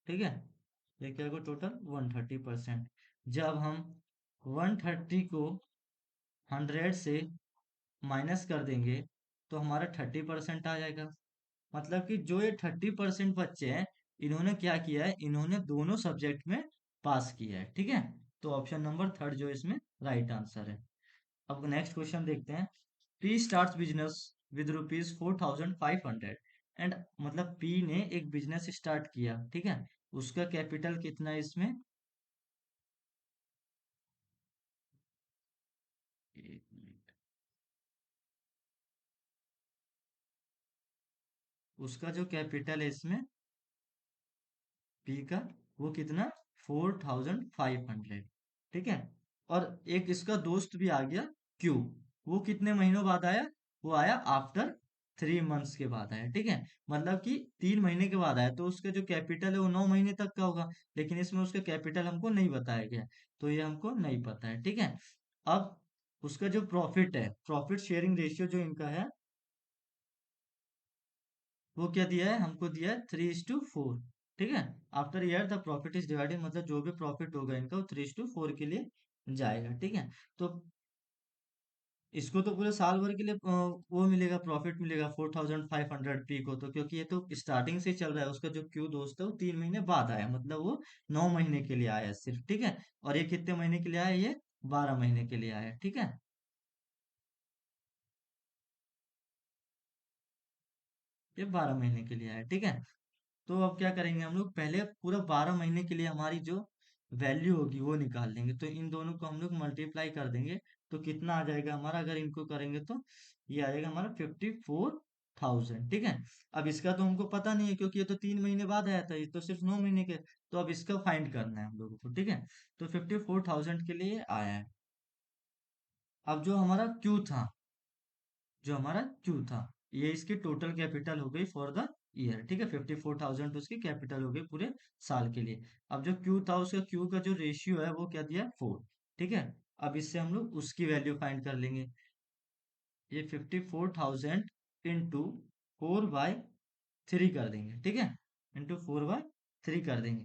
ठीक है। ये क्या होगा, टोटल 130%। जब हम 130 को 100 से माइनस कर देंगे, तो हमारा 30% आ जाएगा। मतलब कि जो ये 30% बच्चे हैं, इन्होंने क्या किया है, इन्होंने दोनों सब्जेक्ट में पास किया है, ठीक है। तो ऑप्शन नंबर थर्ड जो इसमें राइट आंसर है। अब नेक्स्ट क्वेश्चन देखते हैं। P start business with ₹4500, and मतलब पी ने एक बिजनेस स्टार्ट किया, ठीक है। उसका कैपिटल कितना है इसमें, एक मिनट, उसका जो कैपिटल है इसमें पी का, वो कितना, 4500, ठीक है। और एक इसका दोस्त भी आ गया, क्यू, वो कितने महीनों बाद आया, वो आया आफ्टर 3 मंथ्स के बाद आया, ठीक है। मतलब कि 3 महीने के बाद आया, तो उसका जो कैपिटल है वो 9 महीने तक का होगा, लेकिन इसमें उसका कैपिटल हमको नहीं बताया गया, तो ये हमको नहीं पता है, ठीक है। अब उसका जो प्रॉफिट है, प्रॉफिट शेयरिंग रेशियो जो इनका है, वो क्या दिया है, हमको दिया है 3:4, ठीक है। After year the profit is divided, मतलब जो भी प्रॉफिट होगा इनका वो 3:4 के लिए जाएगा, ठीक है। तो इसको तो पूरे साल भर के लिए वो मिलेगा, प्रॉफिट मिलेगा 4500 पी को, तो क्योंकि ये तो स्टार्टिंग से ही चल रहा है। उसका जो क्यू दोस्त है वो 3 महीने बाद आया, मतलब वो 9 महीने के लिए आया सिर्फ, ठीक है। और ये कितने महीने के लिए आया, ये 12 महीने के लिए आया, ठीक है। ये 12 महीने के लिए आया, ठीक है। तो अब क्या करेंगे हम लोग, पहले पूरा 12 महीने के लिए हमारी जो वैल्यू होगी वो निकाल लेंगे, तो इन दोनों को हम लोग मल्टीप्लाई कर देंगे, तो कितना आ जाएगा हमारा, अगर इनको करेंगे तो ये आ जाएगा हमारा 54,000, ठीक है। अब इसका तो हमको पता नहीं है, क्योंकि ये तो 3 महीने बाद आया था, ये तो सिर्फ 9 महीने के, तो अब इसका फाइंड करना है हम लोगों को, ठीक है। तो 54,000 के लिए आया है। अब जो हमारा क्यू था, ये इसकी टोटल कैपिटल हो गई फॉर द ईयर, ठीक है। 54,000 उसकी कैपिटल हो गई पूरे साल के लिए। अब जो क्यू था, उसका क्यू का जो रेशियो है वो क्या दिया है, 4, ठीक है। अब इससे हम लोग उसकी वैल्यू फाइंड कर लेंगे। ये 54,000 इंटू 4/3 कर देंगे, ठीक है। इंटू 4/3 कर देंगे।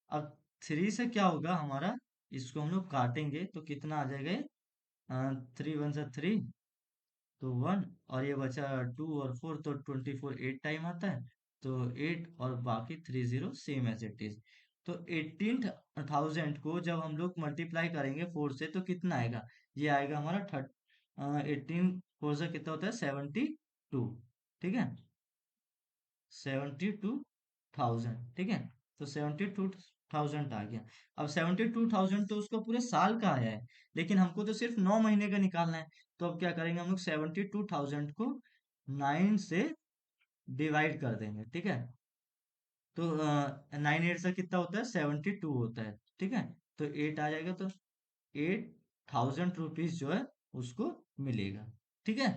अब 3 से क्या होगा हमारा, इसको हम लोग काटेंगे तो कितना आ जाएगा ये, 3 × 1 = 3, तो 1, और ये बचा 2 और 4, तो 24 8 टाइम आता है, तो 8 और बाकी 30 सेम एज इट इज। तो 18,000 को जब हम लोग मल्टीप्लाई करेंगे 4 से तो कितना आएगा, ये आएगा हमारा 18 4 से कितना होता है, 72, ठीक है। 72,000, ठीक है। तो 72,000 आ गया। अब 72,000 तो उसका पूरे साल का आया है, लेकिन हमको तो सिर्फ 9 महीने का निकालना है। तो अब क्या करेंगे हम लोग, 72,000 को 9 से डिवाइड कर देंगे, ठीक है। तो 9 8 से कितना होता है, 72 होता है, ठीक है। तो 8 आ जाएगा, तो 8,000 रुपीज जो है उसको मिलेगा, ठीक है।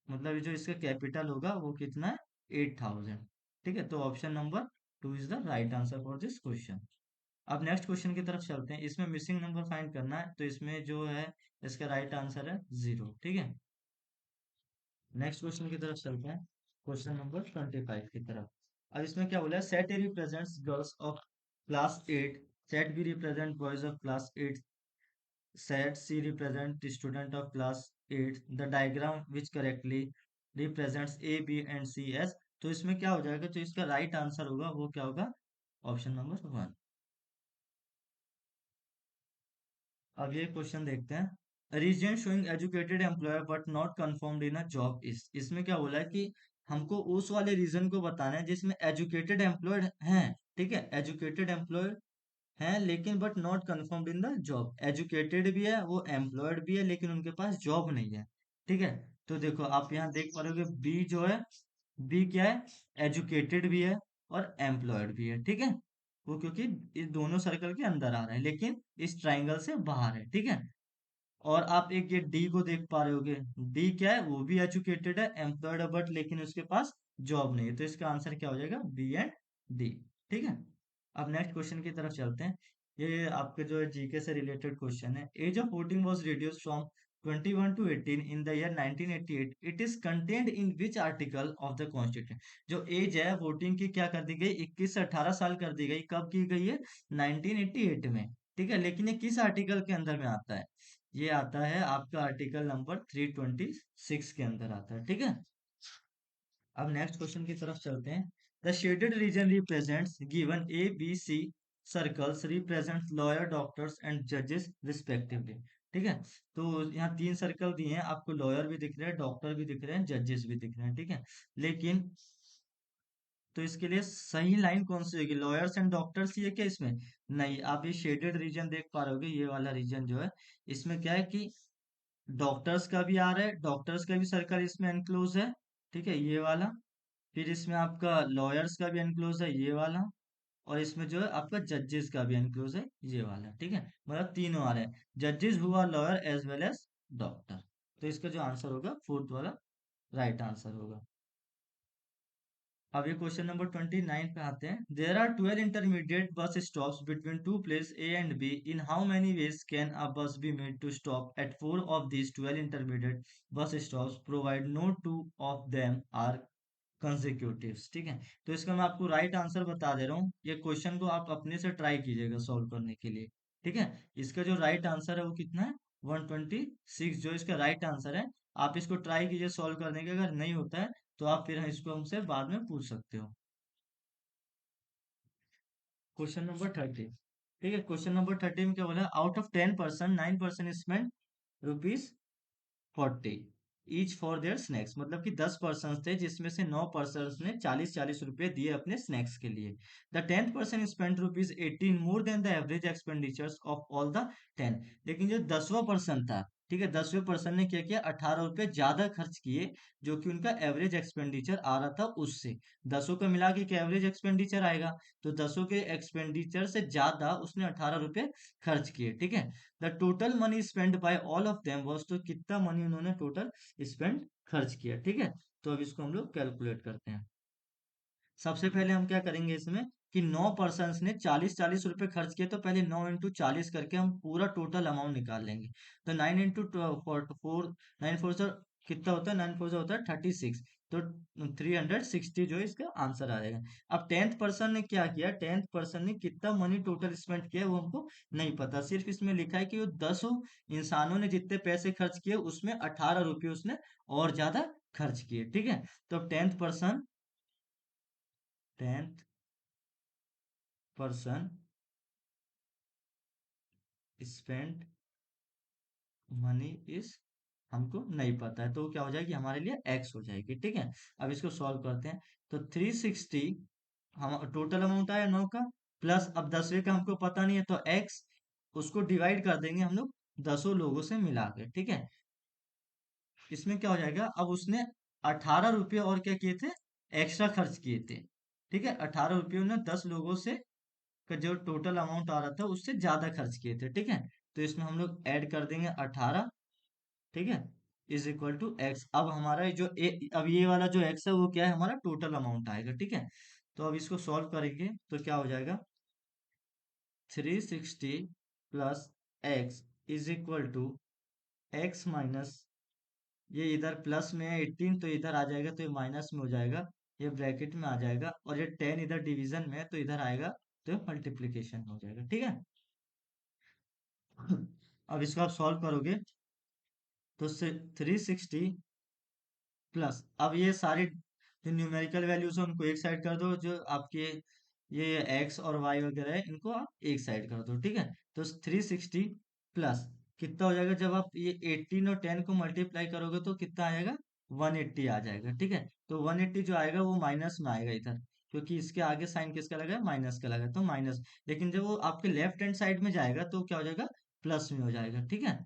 मतलब ये जो इसका कैपिटल होगा वो कितना है, 8,000, ठीक है। तो option number 2 is the right answer for this question. अब नेक्स्ट क्वेश्चन की तरफ चलते हैं। इसमें मिसिंग नंबर फाइंड करना है, तो इसमें जो है इसका राइट आंसर है 0, ठीक है। नेक्स्ट क्वेश्चन की तरफ चलते हैं, क्वेश्चन नंबर 25 की तरफ। अब इसमें क्या बोला है, set A represents girls of class 8, set B represent boys of class 8, set C represent student of class 8, the diagram which correctly represents A, B and C as, तो इसमें क्या हो जाएगा, तो इसका राइट आंसर होगा वो क्या होगा, ऑप्शन नंबर 1। अब ये क्वेश्चन देखते हैं, region showing educated employer but not confirmed in a job is, इसमें क्या बोला है कि हमको उस वाले रीजन को बताना है जिसमें एजुकेटेड एम्प्लॉयड हैं, ठीक है। एजुकेटेड एम्प्लॉयड हैं लेकिन but not confirmed in the job, educated भी है वो एम्प्लॉयड भी है लेकिन उनके पास जॉब नहीं है, ठीक है। तो देखो आप यहाँ देख पा रहे हो कि बी जो है, बी क्या है, एजुकेटेड भी है और एम्प्लॉयड भी है, ठीक है। वो क्योंकि इस दोनों सर्कल के अंदर आ रहे हैं लेकिन इस ट्राइंगल से बाहर है, ठीक है। और आप एक ये डी को देख पा रहे होगे, डी क्या है, वो भी एजुकेटेड है, एम्प्लॉयड है बट लेकिन उसके पास जॉब नहीं है, तो इसका आंसर क्या हो जाएगा, बी एंड डी, ठीक है। अब नेक्स्ट क्वेश्चन की तरफ चलते हैं। ये आपके जो जीके से रिलेटेड क्वेश्चन है, age of voting was reduced from 21 to 18 in the year 1988, it is contained in which article of the constitution, जो एज है वोटिंग की क्या कर दी गई, 21 से 18 साल कर दी गई, कब की गई है, 1988 में, ठीक है। लेकिन ये किस आर्टिकल के अंदर में आता है, ये आता है आपका आर्टिकल नंबर 326 के अंदर आता है, ठीक है। अब नेक्स्ट क्वेश्चन की तरफ चलते हैं। The shaded region represents given A B C circles represent lawyer doctors and जजेस रिस्पेक्टिवली, ठीक है। तो यहाँ 3 सर्कल दिए हैं आपको, लॉयर भी दिख रहे हैं, डॉक्टर भी दिख रहे हैं, जजेस भी दिख रहे हैं, ठीक है। लेकिन तो इसके लिए सही लाइन कौन सी होगी, लॉयर्स एंड डॉक्टर्स ही है क्या इसमें, नहीं। आप ये शेडेड रीजन देख पा रहे होगे, ये वाला रीजन जो है, इसमें क्या है कि डॉक्टर्स का भी आ रहा है, डॉक्टर्स का भी सर्कल इसमें एनक्लोज है, ठीक है, ये वाला। फिर इसमें आपका लॉयर्स का भी एनक्लोज है, ये वाला। और इसमें जो है आपका जजेस का भी एनक्लोज है, ये वाला, ठीक है। मतलब तीनों आ रहे हैं, जजेस who are lawyer as well as doctor. तो इसका जो आंसर होगा फोर्थ वाला राइट आंसर होगा। अब ये क्वेश्चन नंबर 29 पे आते हैं, there are 12 intermediate bus stops between two place A and B, in how many ways can a bus be made to stop at 4 of these 12 intermediate bus stops provide no two of them are consecutives, ठीक है। तो इसका मैं आपको राइट आंसर बता दे रहा हूँ, ये क्वेश्चन को आप अपने से ट्राई कीजिएगा सॉल्व करने के लिए, ठीक है। इसका जो राइट आंसर है वो कितना है, 126 जो इसका राइट आंसर है। आप इसको ट्राई कीजिए सॉल्व करने के, अगर नहीं होता है तो आप फिर इसको हमसे बाद में पूछ सकते हो। क्वेश्चन नंबर 30, ठीक है। क्वेश्चन नंबर 30 में क्या बोला, out of 10% 9% spend ₹40 each for their snacks, मतलब कि 10 पर्सन थे जिसमें से 9 पर्सन ने 40-40 रुपए दिए अपने स्नैक्स के लिए। The 10% spend ₹18 more than the average expenditures of all the 10, लेकिन जो 10वां पर्सन था, ठीक है, 10वें पर्सन ने क्या किया, 18 रुपए ज्यादा खर्च किए, जो कि उनका एवरेज एक्सपेंडिचर आ रहा था उससे। दसों को मिला के क्या एवरेज एक्सपेंडिचर आएगा, तो दसों के एक्सपेंडिचर से ज्यादा उसने 18 रुपए खर्च किए। ठीक है, the total money spend by all of them was, तो कितना मनी उन्होंने टोटल स्पेंड खर्च किया। ठीक है, तो अब इसको हम लोग कैलकुलेट करते हैं। सबसे पहले हम क्या करेंगे इसमें, कि 9 पर्सन ने 40-40 रुपए खर्च किए, तो पहले 9 × 40 करके हम पूरा टोटल अमाउंट निकाल लेंगे। तो 9 × 4, 9 4 से कितना होता है, 9 4 से होता है 36। तो 360 जो है इसका आंसर आ जाएगा। अब 10th पर्सन ने क्या किया, 10th पर्सन ने कितना मनी टोटल स्पेंड किया वो हमको नहीं पता, सिर्फ इसमें लिखा है कि वो 10 इंसानों ने जितने पैसे खर्च किए उसमें 18 रुपये उसने और ज्यादा खर्च किए। ठीक है, तो 10th person spend money is, हमको नहीं पता है, तो क्या हो जाएगी हमारे लिए एक्स हो जाएगी। ठीक है, अब इसको सॉल्व करते हैं। तो 360, हम टोटल अमाउंट आया 9 का, प्लस अब 10वें का हमको पता नहीं है, तो एक्स, उसको डिवाइड कर देंगे हम लोग दसों लोगों से मिला के। ठीक है, इसमें क्या हो जाएगा, अब उसने 18 रुपये और क्या किए थे, एक्स्ट्रा खर्च किए थे। ठीक है, 18 रुपये उन्होंने 10 लोगों से का जो टोटल अमाउंट आ रहा था उससे ज्यादा खर्च किए थे। ठीक है, तो इसमें हम लोग ऐड कर देंगे 18। ठीक है, इज इक्वल टू एक्स। अब हमारा अब ये वाला जो एक्स है वो क्या है, हमारा टोटल अमाउंट आएगा। ठीक है, तो अब इसको सॉल्व करेंगे तो क्या हो जाएगा, 360 plus X is equal to X minus, ये इधर प्लस में है 18, तो इधर आ जाएगा तो ये माइनस में हो जाएगा, ये ब्रैकेट में आ जाएगा, और ये 10 इधर डिवीजन में है तो इधर आएगा, तो मल्टीप्लीकेशन हो जाएगा। ठीक है, अब इसको आप सॉल्व करोगे तो 360 प्लस, अब ये सारे जो न्यूमेरिकल वैल्यूज है उनको एक साइड कर दो, जो आपके ये एक्स और वाई वगैरह है इनको आप एक साइड कर दो। ठीक है, तो 360 प्लस कितना हो जाएगा, जब आप ये 18 और 10 को मल्टीप्लाई करोगे तो कितना आएगा, 180 आ जाएगा। ठीक है, तो 180 जो आएगा वो माइनस में आएगा इधर, क्योंकि इसके आगे साइन किसका लगा है, माइनस का लगा है, तो माइनस। लेकिन जब वो आपके लेफ्ट हैंड साइड में जाएगा तो क्या हो जाएगा, प्लस में हो जाएगा। ठीक है,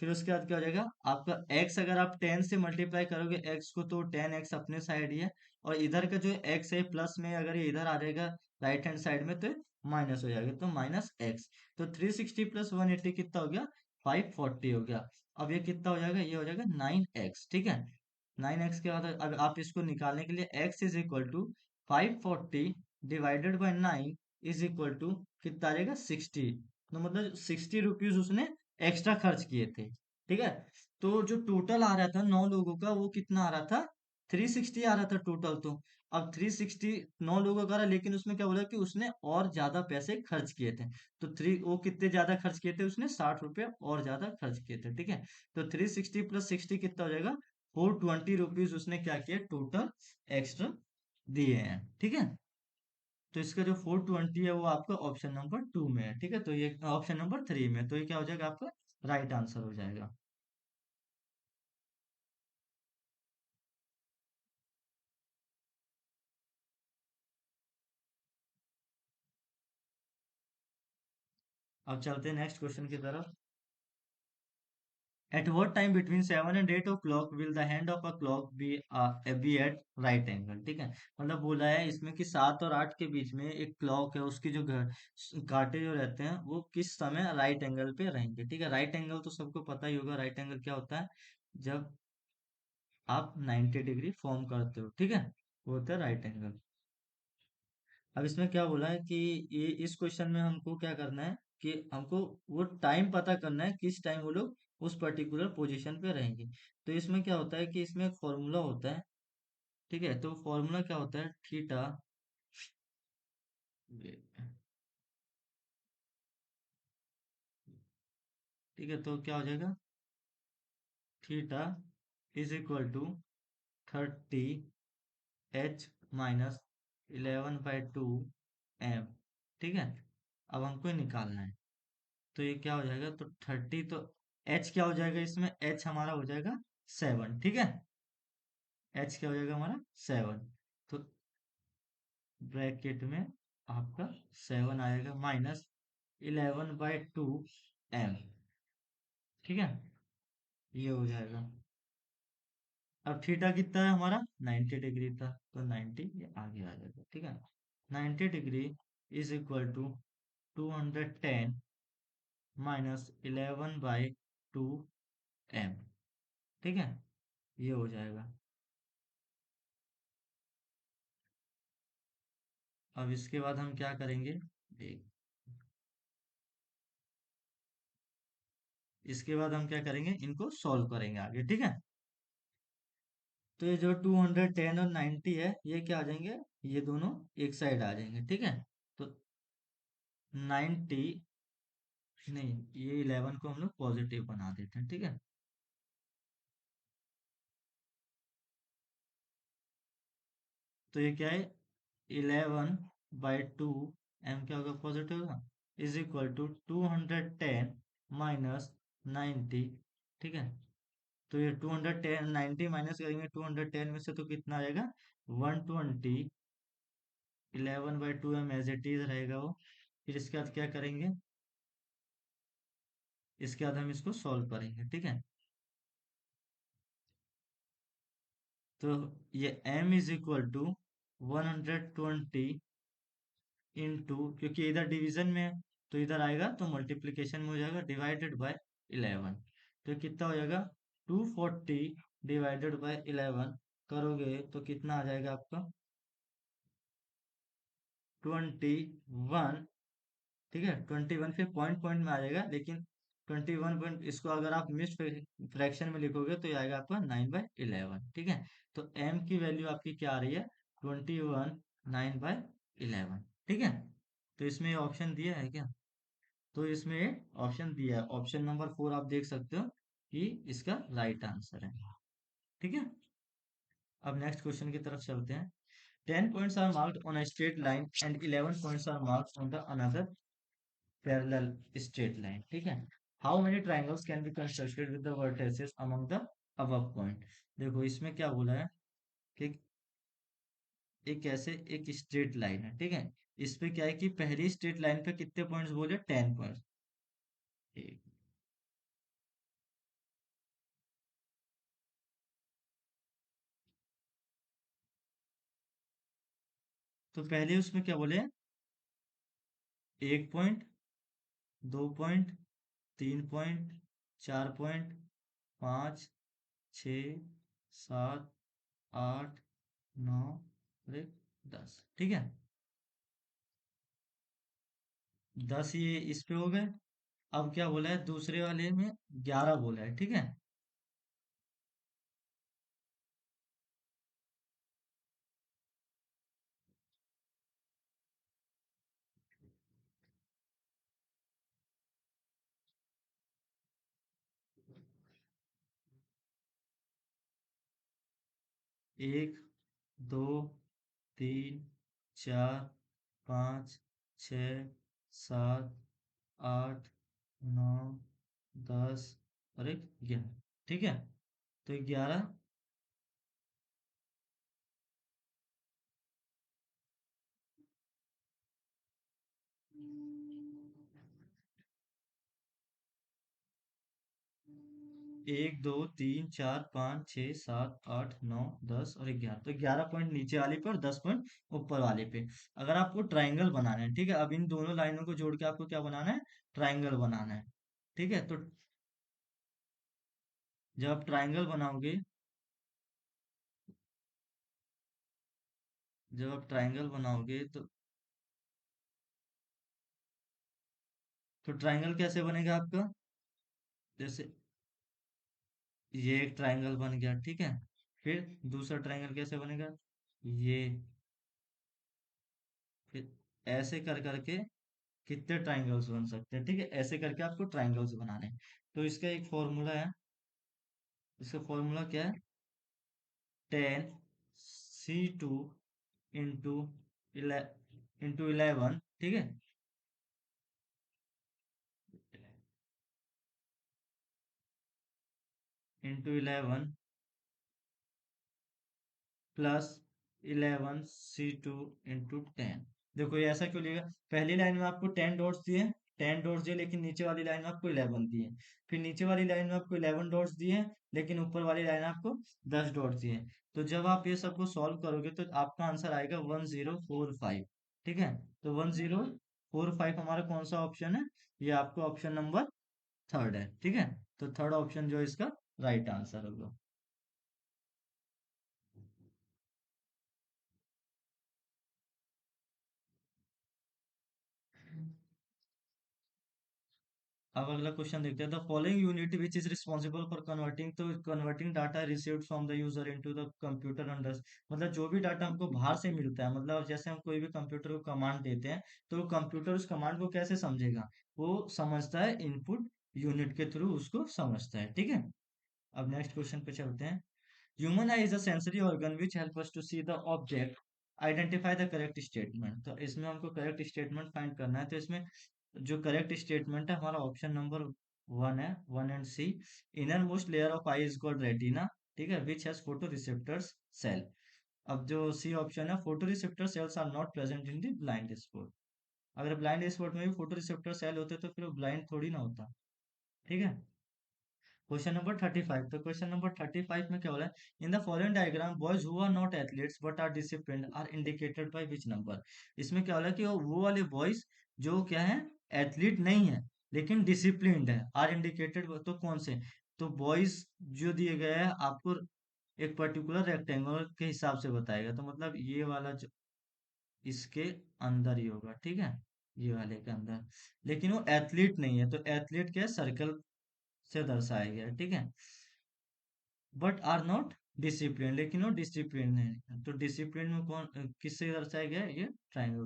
फिर उसके बाद क्या हो जाएगा आपका x, अगर आप 10 से मल्टीप्लाई करोगे x को तो 10x अपने साइड ही है, और इधर का जो x है प्लस में, अगर ये इधर आ जाएगा राइट हैंड साइड में तो माइनस हो जाएगा, तो माइनस एक्स। तो 360 प्लस 180 कितना हो गया, 540 हो गया। अब ये कितना हो जाएगा, ये हो जाएगा 9x। ठीक है, 9x के बाद अब आप इसको निकालने के लिए x is equal to 540 divided by 9 is equal to कितना आ जाएगा, 60। तो मतलब 60 रुपीज उसने एक्स्ट्रा खर्च किए थे। ठीक है, तो जो टोटल आ रहा था 9 लोगों का वो कितना आ रहा था, 360 आ रहा था टोटल। तो अब 360 9 लोगों का रहा, लेकिन उसमें क्या बोला कि उसने और ज्यादा पैसे खर्च किए थे। तो वो कितने ज्यादा खर्च किए थे, उसने 60 रुपए और ज्यादा खर्च किए थे। ठीक है, तो 360 प्लस 60 कितना हो जाएगा, 420 रुपीज उसने क्या किया, टोटल एक्स्ट्रा दिए हैं। ठीक है, तो इसका जो 420 है वो आपका ऑप्शन नंबर 2 में है। ठीक है, तो ये ऑप्शन नंबर 3 में है, तो ये क्या हो जाएगा आपका राइट आंसर हो जाएगा। अब चलते हैं नेक्स्ट क्वेश्चन की तरफ। At what time between 7 and 8 o'clock will the hand of a clock be at right angle. ठीक है, मतलब बोला है इसमें कि 7 और 8 के बीच में एक क्लॉक है, उसकी जो कांटे जो रहते हैं वो किस समय राइट एंगल पे रहेंगे। ठीक है, राइट एंगल तो सबको पता ही होगा, राइट एंगल क्या होता है, जब आप 90 डिग्री फॉर्म करते हो। ठीक है, वो होता है राइट एंगल। अब इसमें क्या बोला है कि ये इस क्वेश्चन में हमको क्या करना है, कि हमको वो टाइम पता करना है किस टाइम वो लोग उस पर्टिकुलर पोजीशन पे रहेंगे। तो इसमें क्या होता है कि इसमें एक फॉर्मूला होता है। ठीक है, तो फॉर्मूला क्या होता है, थीटा, ठीक है, तो क्या हो जाएगा, theta is equal to 30h - 11/2 m। ठीक है, अब हमको ये निकालना है, तो ये क्या हो जाएगा, तो 30, तो एच क्या हो जाएगा, इसमें एच हमारा हो जाएगा 7। ठीक है, एच क्या हो जाएगा हमारा 7, तो ब्रैकेट में आपका 7 आएगा, -11/2 m। ठीक है, ये हो जाएगा। अब थीटा कितना है हमारा, 90 डिग्री था, तो 90 ये आगे आ जाएगा, ठीक है। 90 degree is equal to 210 minus 11/2 m, ठीक है, ये हो जाएगा। अब इसके बाद हम क्या करेंगे, देख, इसके बाद हम क्या करेंगे, इनको सॉल्व करेंगे आगे, ठीक है। तो ये जो 210 और 90 है, ये क्या आ जाएंगे, ये दोनों एक साइड आ जाएंगे, ठीक है। तो 90, नहीं, ये 11 को हम लोग पॉजिटिव बना देते हैं, ठीक है। तो ये क्या है, 11/2 m क्या होगा, पॉजिटिव होगा, इज इक्वल टू 210 माइनस 90, ठीक है। तो ये 210, 90 माइनस करेंगे 210 में से, तो कितना आएगा, 120। 11/2 m एज इट इज रहेगा वो। फिर इसके बाद क्या करेंगे, इसके बाद हम इसको सॉल्व करेंगे, ठीक है। तो ये m is equal to 120 into, क्योंकि इधर डिवीजन में है, तो इधर आएगा तो मल्टीप्लीकेशन में हो जाएगा, डिवाइडेड बाय 11। तो कितना हो जाएगा, 240 डिवाइडेड बाय 11 करोगे तो कितना आ जाएगा आपका, 21, ठीक है। 21 फिर पॉइंट पॉइंट में आ जाएगा, लेकिन 21 पॉइंट, इसको अगर आप मिक्स्ड फ्रैक्शन में लिखोगे तो ये आएगा आपका 9/11, ठीक है। तो m की वैल्यू आपकी क्या आ रही है, 21 9/11, ठीक है। तो इसमें ऑप्शन दिया है क्या, तो इसमें ऑप्शन दिया है, ऑप्शन नंबर 4 आप देख सकते हो कि इसका राइट आंसर है, ठीक है। अब नेक्स्ट क्वेश्चन की तरफ चलते हैं। 10 points are marked on a straight line and 11 points are marked on the another parallel straight line, ठीक है। How many triangles can be constructed with the vertices among the above point? देखो इसमें क्या बोला है कि एक ऐसे एक स्ट्रेट लाइन है, ठीक है। इस पे क्या है कि पहली स्ट्रेट लाइन पे कितने पॉइंट्स बोले, 10 पॉइंट्स। तो पहले उसमें क्या बोले, 1 पॉइंट, 2 पॉइंट, 3 पॉइंट, 4 पॉइंट, 5, 6, 7, 8, 9 और एक 10, ठीक है। 10 ये इस पे हो गए। अब क्या बोला है, दूसरे वाले में 11 बोला है, ठीक है। 1, 2, 3, 4, 5, 6, 7, 8, 9, 10 और एक 11, ठीक है। तो 11, 1, 2, 3, 4, 5, 6, 7, 8, 9, 10 और 11, तो 11 पॉइंट नीचे वाले पे और 10 पॉइंट ऊपर वाले पे। अगर आपको ट्राइंगल बनाना है, ठीक है, अब इन दोनों लाइनों को जोड़ के आपको क्या बनाना है, ट्राइंगल बनाना है, ठीक है। तो जब आप ट्राइंगल बनाओगे, जब आप ट्राइंगल बनाओगे तो ट्राइंगल कैसे बनेगा आपका, जैसे ये एक ट्राइंगल बन गया, ठीक है। फिर दूसरा ट्राइंगल कैसे बनेगा, ये, फिर ऐसे कर करके कितने ट्राइंगल्स बन सकते हैं, ठीक है, ऐसे करके आपको ट्राइंगल्स बनाने हैं। तो इसका एक फॉर्मूला है, इसका फॉर्मूला क्या है, 10 C2 इंटू इंटू 11, ठीक है, इंटू 11 प्लस 11 C2 इंटू 10। देखो ये ऐसा क्यों लिखा, पहली लाइन में आपको 10 डॉट्स दिए, 10 डॉट्स दिए लेकिन नीचे वाली लाइन में आपको 11 दिए। फिर नीचे वाली लाइन में आपको 11 डॉट्स दिए लेकिन ऊपर वाली लाइन में आपको 10 डॉट्स दिए। तो जब आप ये सबको सॉल्व करोगे तो आपका आंसर आएगा 1045। ठीक है, तो 1045 हमारा कौन सा ऑप्शन है? ये आपका ऑप्शन नंबर थर्ड है। ठीक है, तो थर्ड ऑप्शन जो है इसका राइट आंसर होगा। अब अगला क्वेश्चन देखते हैं। The following unit which is responsible for converting, तो converting data received from the user into the computer under, मतलब जो भी डाटा हमको बाहर से मिलता है, मतलब जैसे हम कोई भी कंप्यूटर को कमांड देते हैं तो कंप्यूटर उस कमांड को कैसे समझेगा? वो समझता है इनपुट यूनिट के थ्रू उसको समझता है। ठीक है, अब नेक्स्ट क्वेश्चन पे चलते हैं। Human eye is a sensory organ which help us to see the object, identify the correct statement. तो इसमें हमको करेक्ट स्टेटमेंट फाइंड करना है। तो इसमें जो करेक्ट स्टेटमेंट है हमारा ऑप्शन नंबर वन है, one and C. Inner most layer of eye is called retina. ठीक है, which has photo receptors cell. अब जो सी ऑप्शन है, photo receptor cells are not present in the blind spot. अगर ब्लाइंड स्पॉट में भी फोटो रिसेप्टर सेल होते तो फिर वो ब्लाइंड थोड़ी ना होता। ठीक है, क्वेश्चन नंबर 35। तो क्वेश्चन नंबर 35 में क्या हो रहा है? In the following diagram boys who are not athletes but are disciplined are indicated by which number. इसमें क्या हो रहा है कि वो वाले बॉयज जो क्या है, एथलीट नहीं है लेकिन डिसिप्लिन्ड है, आर इंडिकेटेड, तो कौन से? तो बॉयज जो दिए गए हैं आपको एक पर्टिकुलर रेक्टेंगल के हिसाब से बताएगा, तो मतलब ये वाला जो इसके अंदर ही होगा। ठीक है, ये वाले के अंदर, लेकिन वो एथलीट नहीं है, तो एथलीट क्या है, सर्कल से दर्शाया गया है। ठीक है, बट आर नॉट डिसिप्लिन, लेकिन वो डिसिप्लिन है। तो डिसिप्लिन में कौन किससे दर्शाया गया है? ये ट्राइंगल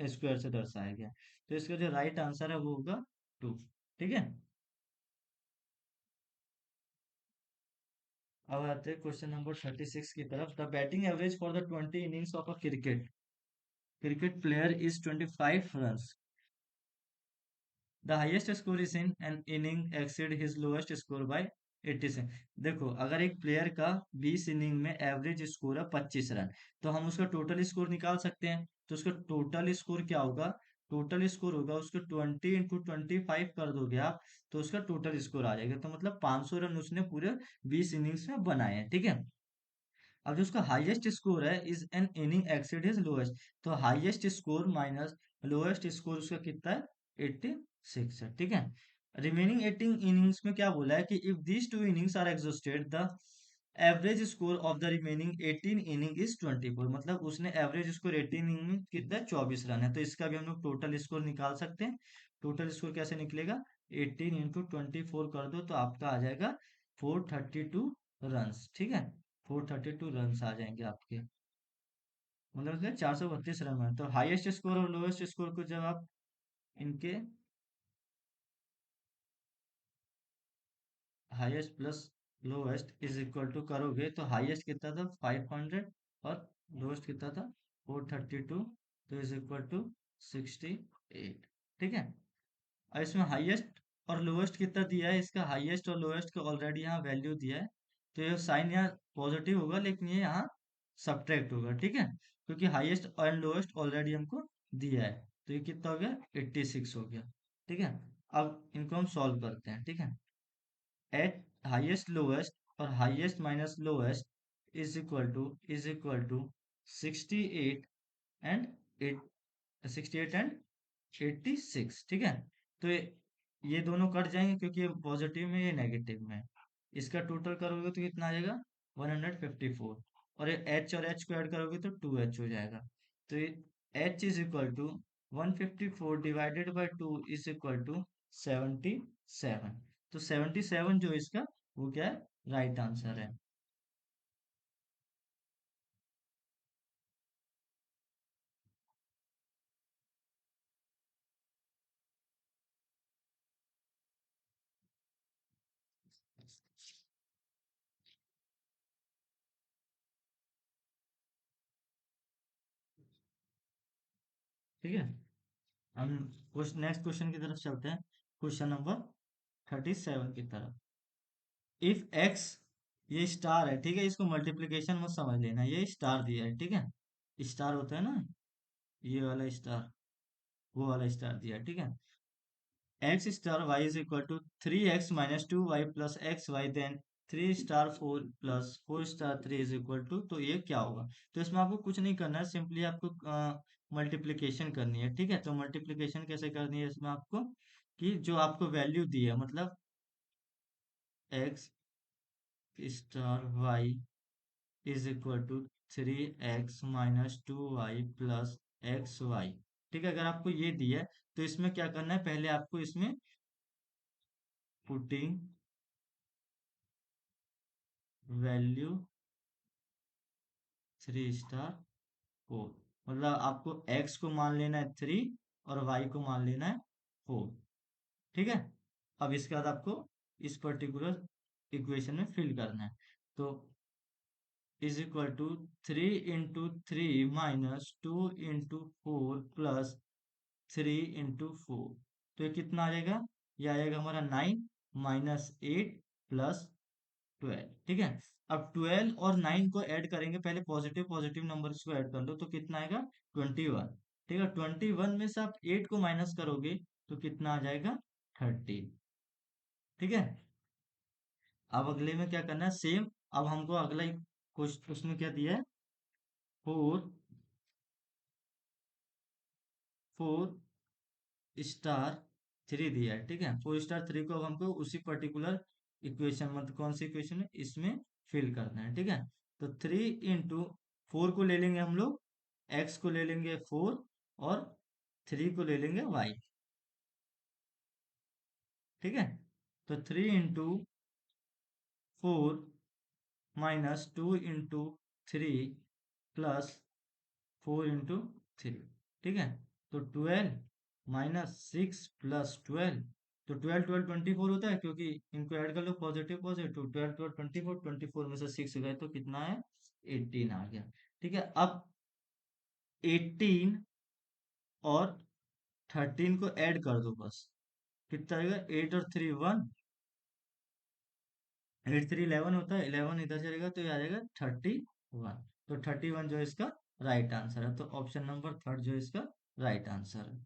स्क्वायर से दर्शाया गया है। तो इसका जो राइट आंसर है वो होगा टू। ठीक है, अब आते हैं क्वेश्चन नंबर 36 की तरफ। The batting average for the 20 innings of a cricket cricket player is 25 run. The highest score is in an inning exceed his lowest score bye 86। देखो, अगर एक प्लेयर का 20 इनिंग में एवरेज स्कोर है 25 रन, तो हम उसका टोटल स्कोर निकाल सकते हैं। तो उसका टोटल स्कोर क्या होगा? टोटल स्कोर होगा उसको 20 × 25 कर दोगे आप, तो उसका टोटल स्कोर आ जाएगा। तो मतलब 500 रन उसने पूरे 20 इनिंग्स में बनाए हैं। ठीक है, अब जो उसका हाईएस्ट स्कोर है is an inning exceed his lowest, तो highest score minus lowest score उसका कितना है? 86 है। ठीक है, रिमेनिंग 18 इनिंग्स में क्या बोला है कि if these two innings are exhausted the average score of the remaining 18 inning is 24, मतलब उसने एवरेज स्कोर 18 इनिंग में कितना है? 24 रन है। तो इसका भी हम लोग टोटल स्कोर निकाल सकते हैं। टोटल स्कोर कैसे निकलेगा? 18 × 24 कर दो तो आपका आ जाएगा 432 रन। ठीक है, 432 रन आ जाएंगे आपके, मतलब 432 रन में। तो हाईएस्ट स्कोर और लोएस्ट स्कोर को जब आप इनके highest plus lowest is equal to करोगे तो हाईएस्ट कितना था? 500, और लोएस्ट कितना था? 432, तो इज इक्वल टू 68। ठीक है, और इसमें हाईएस्ट और लोएस्ट कितना दिया है? इसका हाईएस्ट और लोएस्ट का ऑलरेडी यहाँ वैल्यू दिया है, तो ये साइन यहाँ पॉजिटिव होगा लेकिन ये यहाँ सब्ट्रैक्ट होगा। ठीक है, क्योंकि हाईएस्ट एंड लोएस्ट ऑलरेडी हमको दिया है। तो ये कितना हो गया? 86 हो गया। ठीक है, अब इनको हम सॉल्व करते हैं। ठीक है, एट हाईएस्ट लोएस्ट और highest minus lowest is equal to 68 and 68 and 86। ठीक है, तो ये दोनों कट जाएंगे क्योंकि ये पॉजिटिव में ये नेगेटिव में है। इसका टोटल करोगे तो कितना आ जाएगा? 154, और ये एच और एच को ऐड करोगे तो 2h हो जाएगा। तो ये h is equal to 154 divided by 2 is equal to 77। तो 77 जो इसका वो क्या है? राइट आंसर है। ठीक है, हम नेक्स्ट क्वेश्चन की तरफ चलते हैं। क्वेश्चन नंबर 37 की तरफ। इफ एक्स, ये स्टार है, ठीक है, इसको मल्टीप्लीकेशन मत समझ लेना, ये स्टार दिया है। ठीक है, स्टार होता है ना, ये वाला स्टार, वो वाला स्टार दिया है। ठीक है, X star Y is equal to 3x - 2y plus X Y, then 3 star 4 plus 4 star 3 is equal to, तो ये क्या होगा? तो इसमें आपको कुछ नहीं करना है, सिंपली आपको मल्टीप्लीकेशन करनी है। ठीक है, तो मल्टीप्लीकेशन कैसे करनी है इसमें आपको, कि जो आपको वैल्यू दी है, मतलब X star Y is equal to 3x - 2y plus X Y. ठीक है, अगर आपको ये दी है तो इसमें क्या करना है, पहले आपको इसमें पुटिंग वैल्यू 3 स्टार 4, मतलब आपको x को मान लेना है 3 और y को मान लेना है 4। ठीक है, अब इसके बाद आपको इस पर्टिकुलर इक्वेशन में फिल करना है। तो इज इक्वल टू 3 × 3 - 2 × 4 प्लस 3 × 4, तो ये कितना आ जाएगा? ये आ जाएगा हमारा 9 -8 प्लस 12। ठीक है, अब 12 और 9 को ऐड करेंगे, पहले पॉजिटिव पॉजिटिव नंबर्स को ऐड कर लो, तो कितना आएगा? 21। ठीक है, 21 में से आप 8 को माइनस करोगे तो कितना आ जाएगा? 13। ठीक है, अब अगले में क्या करना है, सेम। अब हमको अगला कुछ उसमें क्या दिया है, 4 4 स्टार 3 दिया है। ठीक है, 4 स्टार 3 को अब हमको उसी पर्टिकुलर इक्वेशन, मतलब कौन सी इक्वेशन है इसमें फिल करना है। ठीक है, तो 3 × 4 को ले लेंगे हम लोग, एक्स को ले लेंगे 4 और 3 को ले लेंगे वाई। ठीक है, तो 3 × 4 - 2 × 3 प्लस 4 × 3। ठीक है, तो 12 - 6 प्लस 12, तो 12 12 24 होता है, क्योंकि इनको ऐड कर लो पॉजिटिव पॉजिटिव, 12 12 24, 24 में से 6 गए तो कितना है? 18 आ गया। ठीक है, अब 18 और 13 को ऐड कर दो बस, कितना आएगा? 8 और 3 1, 8 3 11 होता है, 11 इधर चलेगा तो ये आ जाएगा 31। तो 31 जो इसका राइट आंसर है, तो ऑप्शन नंबर थर्ड जो इसका राइट आंसर है।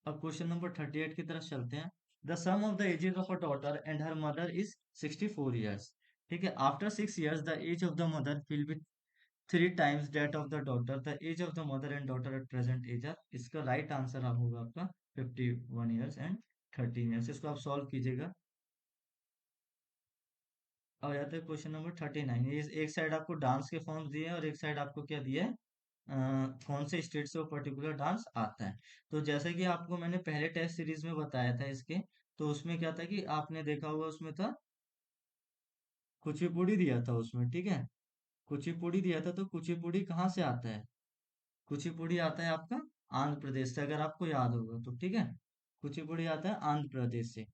अब क्वेश्चन नंबर 38 की तरफ चलते हैं। The sum of the ages of a daughter and her mother is 64 years. ठीक है, after 6 years the age of the mother will be 3 times that of the daughter, the age of the mother and daughter at present age are. इसका राइट आंसर होगा आपका 51 ईयर्स एंड 13 ईयर्स। इसको आप सॉल्व कीजिएगा। अब जाते हैं क्वेश्चन नंबर 39। ये एक साइड आपको डांस के फॉर्म्स दिए हैं और एक साइड आपको क्या दिया है, कौन से स्टेट से वो पर्टिकुलर डांस आता है। तो जैसे कि आपको मैंने पहले टेस्ट सीरीज में बताया था इसके, तो उसमें क्या था कि आपने देखा होगा, उसमें था कुचिपुड़ी दिया था उसमें। ठीक है, कुचिपुड़ी दिया था, तो कुचिपुड़ी कहाँ से आता है? कुचिपुड़ी आता है आपका आंध्र प्रदेश से, अगर आपको याद होगा तो। ठीक है, कुचिपुड़ी आता है आंध्र प्रदेश से।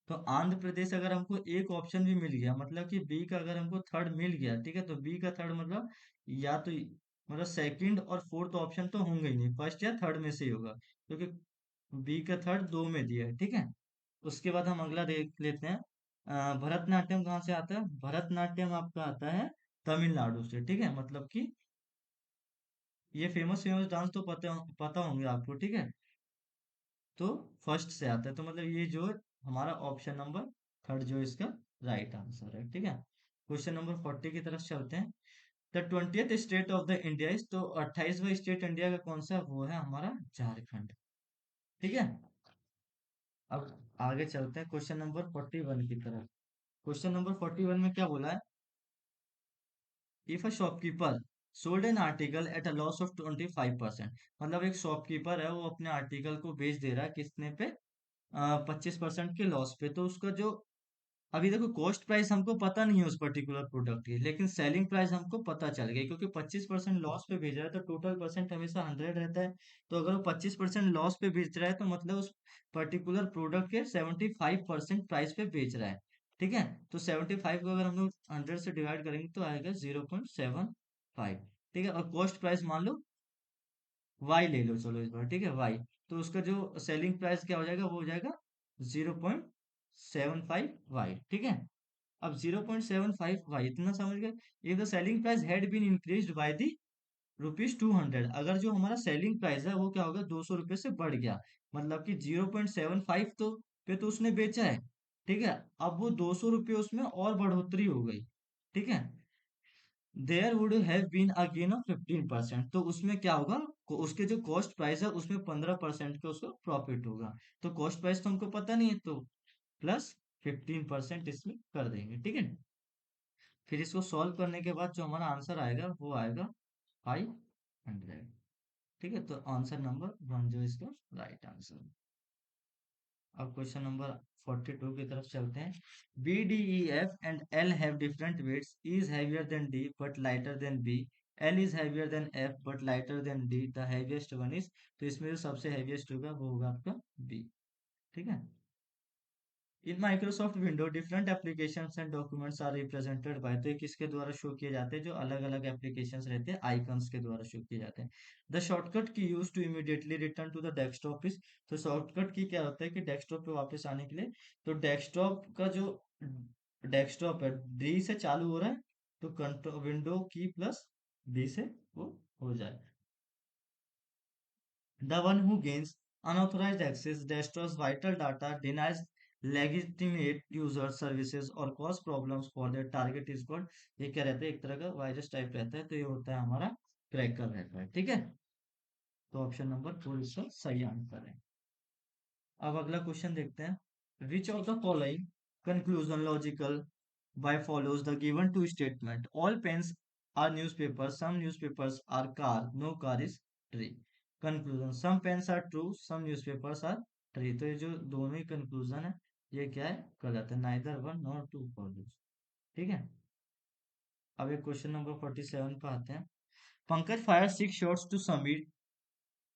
तो आंध्र प्रदेश अगर हमको एक ऑप्शन भी मिल गया, मतलब कि बी का अगर हमको थर्ड मिल गया, ठीक है, तो बी का थर्ड मतलब या तो मतलब सेकंड और फोर्थ ऑप्शन तो होंगे ही नहीं, फर्स्ट या थर्ड में से ही होगा, क्योंकि बी का थर्ड दो में दिया है। ठीक है, उसके बाद हम अगला देख लेते हैं। भरतनाट्यम कहाँ से आता है? भरतनाट्यम आपका आता है तमिलनाडु से। ठीक है, मतलब कि ये फेमस फेमस डांस तो पता पता होंगे आपको। ठीक है, तो फर्स्ट से आता है, तो मतलब ये जो हमारा ऑप्शन नंबर थर्ड जो इसका राइट आंसर है। ठीक है, क्वेश्चन नंबर 40 की तरफ चलते हैं। The 20th state of the India is, तो 28वां स्टेट इंडिया का कौन सा? वो है हमारा झारखंड। ठीक है, अब आगे चलते हैं क्वेश्चन नंबर 41 की तरफ। क्वेश्चन नंबर 41 में क्या बोला है? If a shopkeeper sold an article at a loss of 25%, मतलब एक शॉपकीपर है, वो अपने आर्टिकल को बेच दे रहा है कितने पे? 25% के लॉस पे। तो उसका जो, अभी देखो कॉस्ट प्राइस हमको पता नहीं है उस पर्टिकुलर प्रोडक्ट की, लेकिन सेलिंग प्राइस हमको पता चल गई, क्योंकि 25% लॉस पे भेज रहा है तो टोटल परसेंट हमेशा 100 रहता है। तो अगर वो 25% लॉस पे बेच रहा है तो मतलब उस पर्टिकुलर प्रोडक्ट के 75% प्राइस पे बेच रहा है। ठीक है, तो 75 को अगर हम लोग 100 से डिवाइड करेंगे तो आएगा 0.75। ठीक है, और कॉस्ट प्राइस मान लो वाई ले लो, चलो इस बार। ठीक है, वाई, तो उसका जो सेलिंग प्राइस क्या हो जाएगा, वो हो जाएगा 0.75 वाई। ठीक है, अब 0.75 वाई इतना समझ गए। If the selling price had been increased by the ₹200, अगर जो हमारा सेलिंग प्राइस है वो क्या होगा, ₹200 से बढ़ गया, मतलब कि 0.75 तो पे तो उसने बेचा है, ठीक है। अब वो ₹200 उसमें और बढ़ोतरी हो गई, ठीक है। There would have been a gain of 15%, तो उसमें क्या होगा, उसके जो कॉस्ट प्राइस है उसमें 15% का उसको प्रॉफिट होगा। तो कॉस्ट प्राइस तो हमको पता नहीं है, तो प्लस 15% इसमें कर देंगे, ठीक है। फिर इसको सॉल्व करने के बाद जो हमारा आंसर आएगा वो आएगा 500, ठीक है। तो आंसर नंबर वन जो इसका राइट आंसर। अब क्वेश्चन नंबर 42 की तरफ चलते हैं। B D E F and L have different weights, is heavier than D but lighter than B, L is heavier than F but lighter than D, the heaviest one is, तो इसमें जो सबसे हैवीएस्ट होगा वो होगा आपका बी, ठीक है। In Microsoft window different applications and documents are represented by, तो ये किसके द्वारा शो किए जाते हैं, जो अलग अलग एप्लीकेशंस रहते हैं आइकन्स के द्वारा शो किए जाते हैं। The shortcut key use to immediately return to the desktop is, तो शॉर्टकट की क्या होता है कि डेस्कटॉप पे वापस आने के लिए, तो डेस्कटॉप का जो डेस्कटॉप है डी से चालू हो रहा है, तो कंट्रोल विंडो की प्लस डी से वो हो जाए। The one who gains unauthorized access, destroys vital data, denies legitimate user services और cause problems for their target is called, ये क्या रहता है, एक तरह का वायरस टाइप रहता है, तो ये होता है हमारा क्रैकर रहता है, ठीक है। तो ऑप्शन नंबर 4 इसका सही आंसर है। अब अगला क्वेश्चन देखते हैं। Which of the following conclusion logical by follows the given two statement, all pens are newspapers, some newspapers are car, no car is tree। conclusion, some pens are true, some newspapers are tree, तो ये जो दोनों ही कंक्लूजन है ये क्या है, गलत है, neither one nor two follows, ठीक है। अब एक क्वेश्चन नंबर 47 पे आते हैं। Pankaj fire 6 shots to Sameer,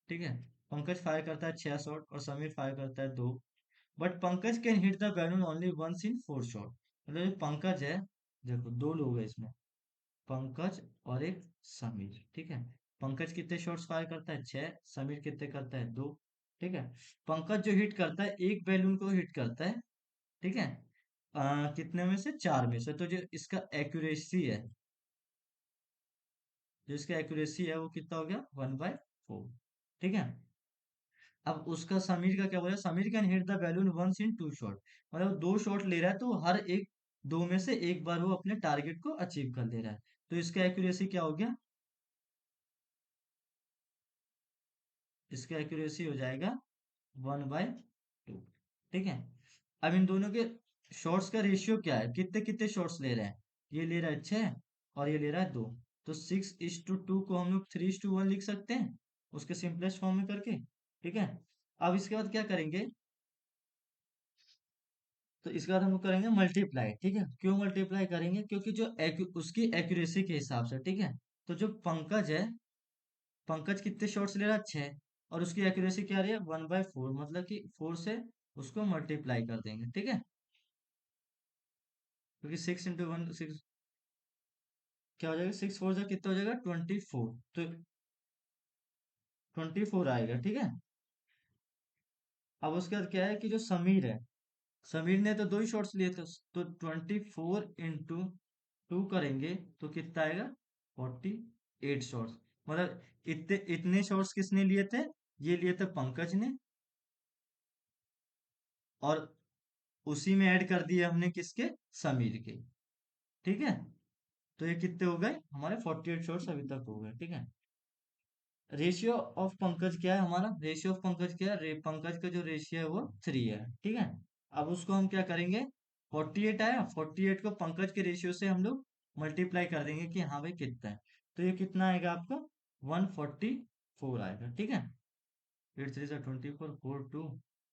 ठीक है। पंकज फायर करता है 6 शॉट और समीर फायर करता है 2, but Pankaj can hit the balloon only once in 4 shot, मतलब जो पंकज है, देखो दो लोग हैं इसमें, पंकज और एक समीर, ठीक है। पंकज कितने शॉट्स फायर करता है, 6, समीर कितने करता है, 2, ठीक है। पंकज जो हिट करता है एक बैलून को हिट करता है, ठीक है, कितने में से, 4 में से, तो जो इसका एक्यूरेसी है, जो इसका एक्यूरेसी है वो कितना हो गया, 1/4, ठीक है। अब उसका समीर का क्या बोला, Sameer can hit the balloon once in 2 shot, मतलब 2 शॉट ले रहा है तो हर एक दो में से एक बार वो अपने टारगेट को अचीव कर ले रहा है, तो इसका एक्यूरेसी क्या हो गया, इसका एक्यूरेसी हो जाएगा 1/2, ठीक है। अब इन दोनों के शॉट्स का रेशियो क्या है, कितने कितने शॉट्स ले रहे हैं, ये ले रहा है 6 और ये ले रहा है 2, तो 6:2 को हम लोग 3:1 लिख सकते हैं उसके सिंपलेस्ट फॉर्म में करके, ठीक है। अब इसके बाद क्या करेंगे, तो इसके बाद हम लोग करेंगे मल्टीप्लाई, ठीक है। क्यों मल्टीप्लाई करेंगे, क्योंकि जो उसकी एक्यूरेसी के हिसाब से, ठीक है। तो जो पंकज है, पंकज कितने शॉट्स ले रहा है, 6, और उसकी एक्यूरेसी क्या रही है, 1/4, मतलब कि 4 से उसको मल्टीप्लाई कर देंगे, ठीक है। क्योंकि 6 × 1 6, क्या हो जाएगा, 6 4 जा कितना हो जाएगा, 24, तो 24 आएगा, ठीक है। अब उसके बाद क्या है कि जो समीर है, समीर ने तो 2 ही शॉट्स लिए थे, तो 24 × 2 करेंगे तो कितना आएगा, 48 शॉट्स, मतलब इतने इतने शॉट्स किसने लिए थे, ये लिए थे पंकज ने, और उसी में ऐड कर दिए हमने किसके, समीर के, ठीक है। तो ये कितने हो गए हमारे, 48 शॉट्स अभी तक हो गए, ठीक है। रेशियो ऑफ पंकज क्या है हमारा, रेशियो ऑफ पंकज क्या है, पंकज का जो रेशियो है वो 3 है, ठीक है। अब उसको हम क्या करेंगे, 48 आया, 48 को पंकज के रेशियो से हम लोग मल्टीप्लाई कर देंगे कि हाँ भाई कितना है, तो ये कितना आएगा आपका, 144 आएगा, ठीक है। 8 3 × 24, 4 2,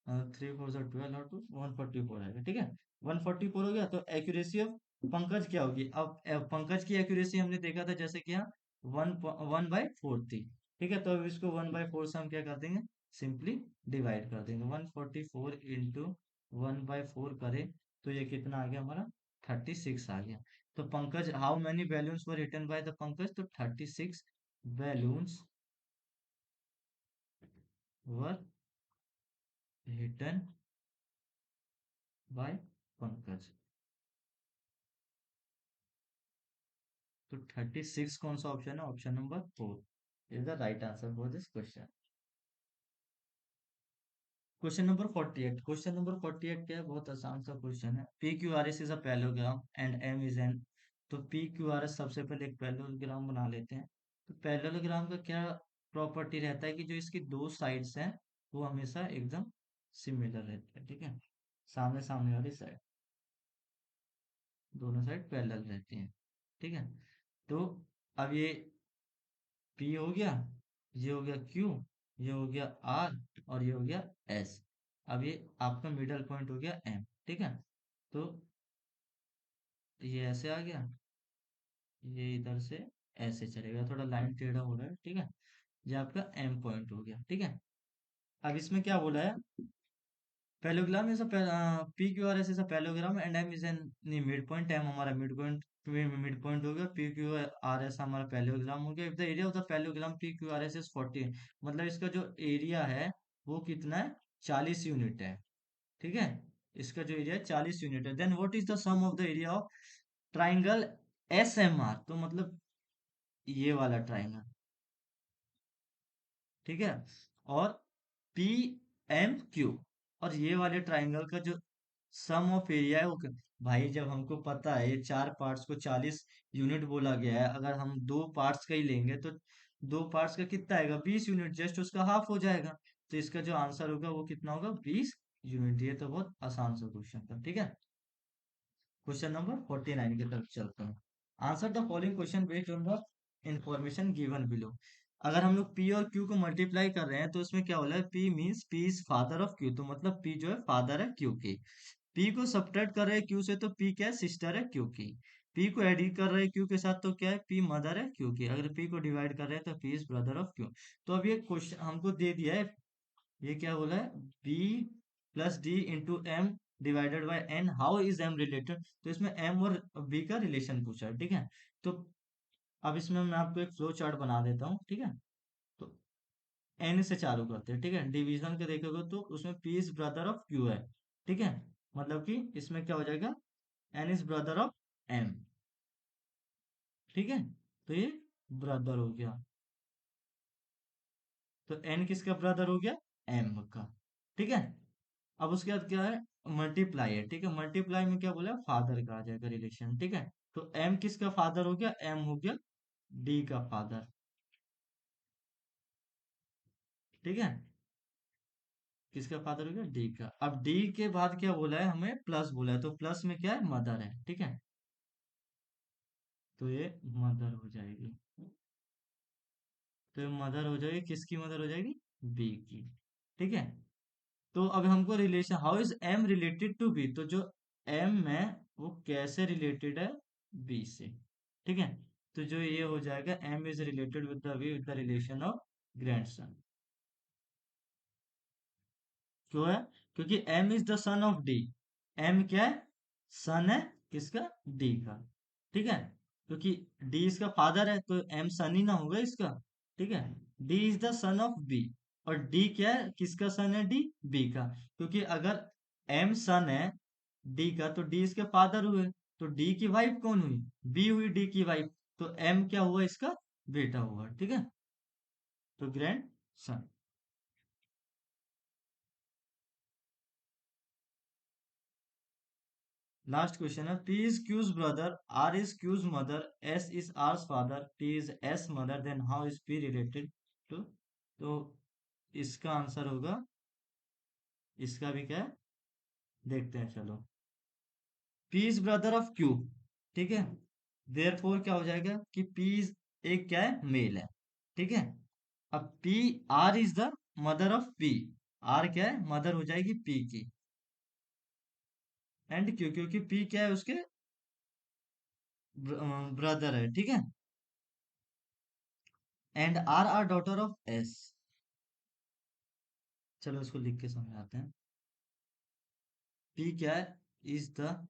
3 4 12 और 2 144 आएगा, ठीक है। 144 हो गया, तो एक्यूरेसी ऑफ पंकज क्या होगी, अब पंकज की एक्यूरेसी हमने देखा था जैसे कि यहाँ 1/4 थी, ठीक है। तो अब इसको 1/4 से हम क्या कर देंगे, सिंपली डिवाइड कर देंगे, 144 इंटू 1/4 करें तो ये कितना आ गया हमारा, 36 आ गया। तो Pankaj, how many balloons were written by the Pankaj, तो 36 balloons were written by Pankaj, तो 36 कौन सा ऑप्शन है, option number 4, is the right answer for this question. Question number 48। Question number 48 क्या है, बहुत आसान सा क्वेश्चन है। P Q R S is a parallelogram and M is N. तो पी क्यू आर एस सबसे पहले एक पैरेललोग्राम बना लेते हैं। तो पैरेललोग्राम का क्या प्रॉपर्टी रहता है कि जो इसकी दो साइड्स हैं वो हमेशा एकदम सिमिलर रहती है, ठीक है। सामने सामने वाली साइड, दोनों साइड पैरेलल रहती हैं, ठीक है। तो अब ये P हो गया, ये हो गया Q, ये हो गया R, और ये हो गया S। अब ये आपका मिडल पॉइंट हो गया M, ठीक है। तो ये ऐसे आ गया, ये इधर से ऐसे चलेगा, थोड़ा लाइन टेढ़ा हो रहा है, ठीक है। ये आपका M पॉइंट हो गया, ठीक है। अब इसमें क्या बोला है, parallelogram is a P Q R S is a parallelogram and M is N mid point. M हमारा मिड पॉइंट हो गया, पी क्यू आर एस हमारा पैरेललोग्राम हो गया। If the area of the parallelogram P Q R S is 40, मतलब इसका जो एरिया है वो कितना है, 40 यूनिट है, ठीक है। इसका जो एरिया है 40 यूनिट है। Then what is the sum of the area of triangle S M R. तो मतलब ये वाला ट्राइंगल, ठीक है। और पी एम क्यू, और ये वाले ट्राइंगल का जो सम ऑफ एरिया है वो भाई जब हमको पता है ये चार पार्ट्स को 40 यूनिट बोला गया है, अगर हम दो पार्ट्स का ही लेंगे तो दो पार्ट्स का कितना आएगा, 20 यूनिट, जस्ट उसका हाफ हो जाएगा। तो इसका जो आंसर होगा वो कितना होगा, 20 यूनिट। ये तो बहुत आसान सा क्वेश्चन था, ठीक है। क्वेश्चन नंबर 49 की तरफ चलते हैं। Answer the following question based on the information given below. अगर हम लोग P और Q को मल्टीप्लाई कर रहे हैं तो इसमें क्या हो रहा है, P means P is father of Q, तो मतलब P जो है फादर है Q की। P को सब्ट्रैक्ट कर रहे हैं Q से तो P क्या है, सिस्टर है Q की। P को एडिट कर रहे हैं Q के साथ तो क्या है, P मदर है Q की। अगर P को डिवाइड कर रहे हैं तो P is brother of Q। तो अब ये क्वेश्चन हमको दे दिया है, ये क्या बोला है, B plus D into M divided by N, how is M related. तो इसमें एम और बी का रिलेशन पूछा है, ठीक है। तो अब इसमें मैं आपको एक फ्लो चार्ट बना देता हूँ, ठीक है। तो एन से चालू करते हैं, ठीक है। डिवीजन के देखोगे तो उसमें P is brother of Q है, ठीक है। मतलब कि इसमें क्या हो जाएगा, N is brother of M, ठीक है। तो ये ब्रदर हो गया, तो एन किसका ब्रदर हो गया, एम का, ठीक है। अब उसके बाद क्या है, मल्टीप्लाई है, ठीक है। मल्टीप्लाई में क्या बोला, फादर का आ जाएगा रिलेशन, ठीक है। तो एम किसका फादर हो गया, एम हो गया डी का फादर, ठीक है। किसका फादर हो गया, डी का। अब डी के बाद क्या बोला है, हमें प्लस बोला है, तो प्लस में क्या है, मदर है, ठीक है। तो ये मदर हो जाएगी, तो ये मदर हो जाएगी, किसकी मदर हो जाएगी, बी की, ठीक है। तो अब हमको relation, how is M related to B, तो जो एम है वो कैसे रिलेटेड है बी से, ठीक है। तो जो ये हो जाएगा, M is related with the B with the relation of grandson. क्यों है, क्योंकि M is the son of D. M क्या है, सन है किसका, डी का, ठीक है। क्योंकि डी इसका फादर है तो एम सन ही ना होगा इसका, ठीक है। D is the son of B, और डी क्या है, किसका सन है, डी, बी का। क्योंकि अगर एम सन है डी का तो डी इसके फादर हुए, तो डी की वाइफ कौन हुई, बी हुई डी की वाइफ। तो एम क्या हुआ, इसका बेटा हुआ, ठीक है। तो ग्रैंड सन। लास्ट क्वेश्चन है, P is Q's brother, R is Q's mother, S is R's father, T is S mother, then how is P related to। तो इसका आंसर होगा, इसका भी क्या है, देखते हैं चलो। P is brother of Q, ठीक है। देयरफॉर क्या हो जाएगा कि P is एक क्या है, मेल है, ठीक है। अब P, R is the mother of P, R क्या है, मदर हो जाएगी P की, एंड Q, क्योंकि P क्या है, उसके ब्रदर है, ठीक है। And R R daughter of S. चलो इसको लिख के समझाते हैं। पी क्या है, is the,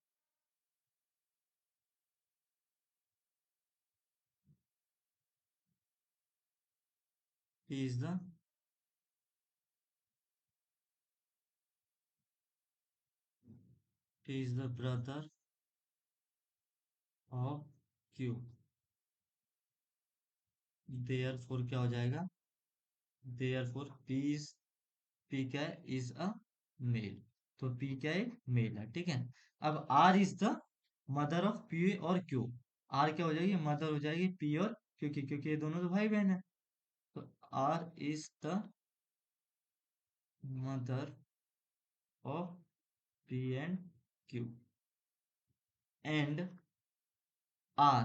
P is the, P is the brother of Q, therefore क्या हो जाएगा, देयर फोर पी क्या है, इज अ मेल। तो पी क्या है, मेल है, ठीक है। अब R is the mother of P और क्यू। आर क्या हो जाएगी, मदर हो जाएगी पी और क्यू की, क्योंकि ये दोनों तो भाई बहन है। तो R is the mother of P and Q. And R,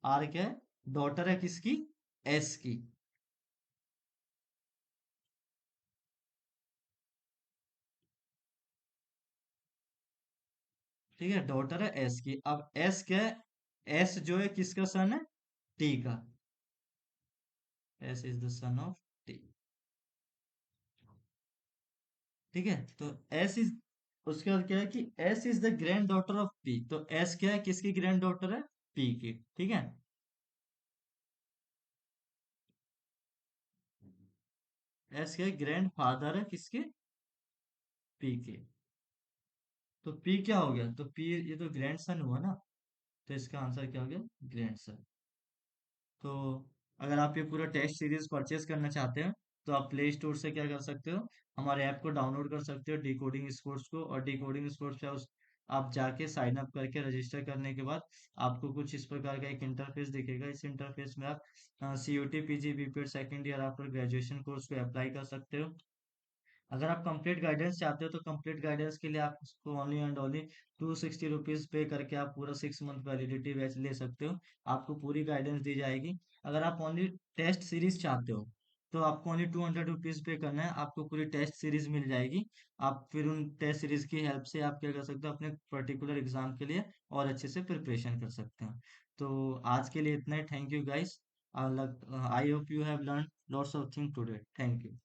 R क्या है, डॉटर है किसकी, एस की। ठीक है, डॉटर है एस की। अब एस क्या है, एस जो है किसका सन है, टी का। S is the son of T. ठीक है, तो एस इज, उसके बाद क्या है कि S is the grand daughter of P. तो एस क्या है, किसकी ग्रैंड डॉटर है, पी की। ठीक है, एस क्या है, ग्रैंड फादर है किसके, पी के। तो पी क्या हो गया, तो पी ये तो ग्रैंड सन हुआ ना, तो इसका आंसर क्या हो गया, ग्रैंड सन। तो अगर आप ये पूरा टेस्ट सीरीज परचेज करना चाहते हैं, तो आप प्ले स्टोर से क्या कर सकते हो, हमारे ऐप को डाउनलोड कर सकते हो, डिकोडिंग स्कोर्स को। और डिकोडिंग स्कोर्स पे आप जाके साइन अप करके रजिस्टर करने के बाद आपको कुछ इस प्रकार का एक इंटरफेस दिखेगा। इस इंटरफेस में आप C U T P G B P second year after graduation course को अप्लाई कर सकते हो। अगर आप कंप्लीट गाइडेंस चाहते हो, तो कंप्लीट गाइडेंस के लिए आप उसको ओनली एंड ओनली ₹260 पे करके आप पूरा 6 मंथ वैलिडिटी बैच ले सकते हो। आपको पूरी गाइडेंस दी जाएगी। अगर आप ओनली टेस्ट सीरीज चाहते हो, तो आपको ओनली ₹200 पे करना है, आपको पूरी टेस्ट सीरीज मिल जाएगी। आप फिर उन टेस्ट सीरीज की हेल्प से आप क्या कर सकते हो, अपने पर्टिकुलर एग्जाम के लिए और अच्छे से प्रिपरेशन कर सकते हैं। तो आज के लिए इतना ही। Thank you guys. I hope you have learn lots of thing today. Thank you.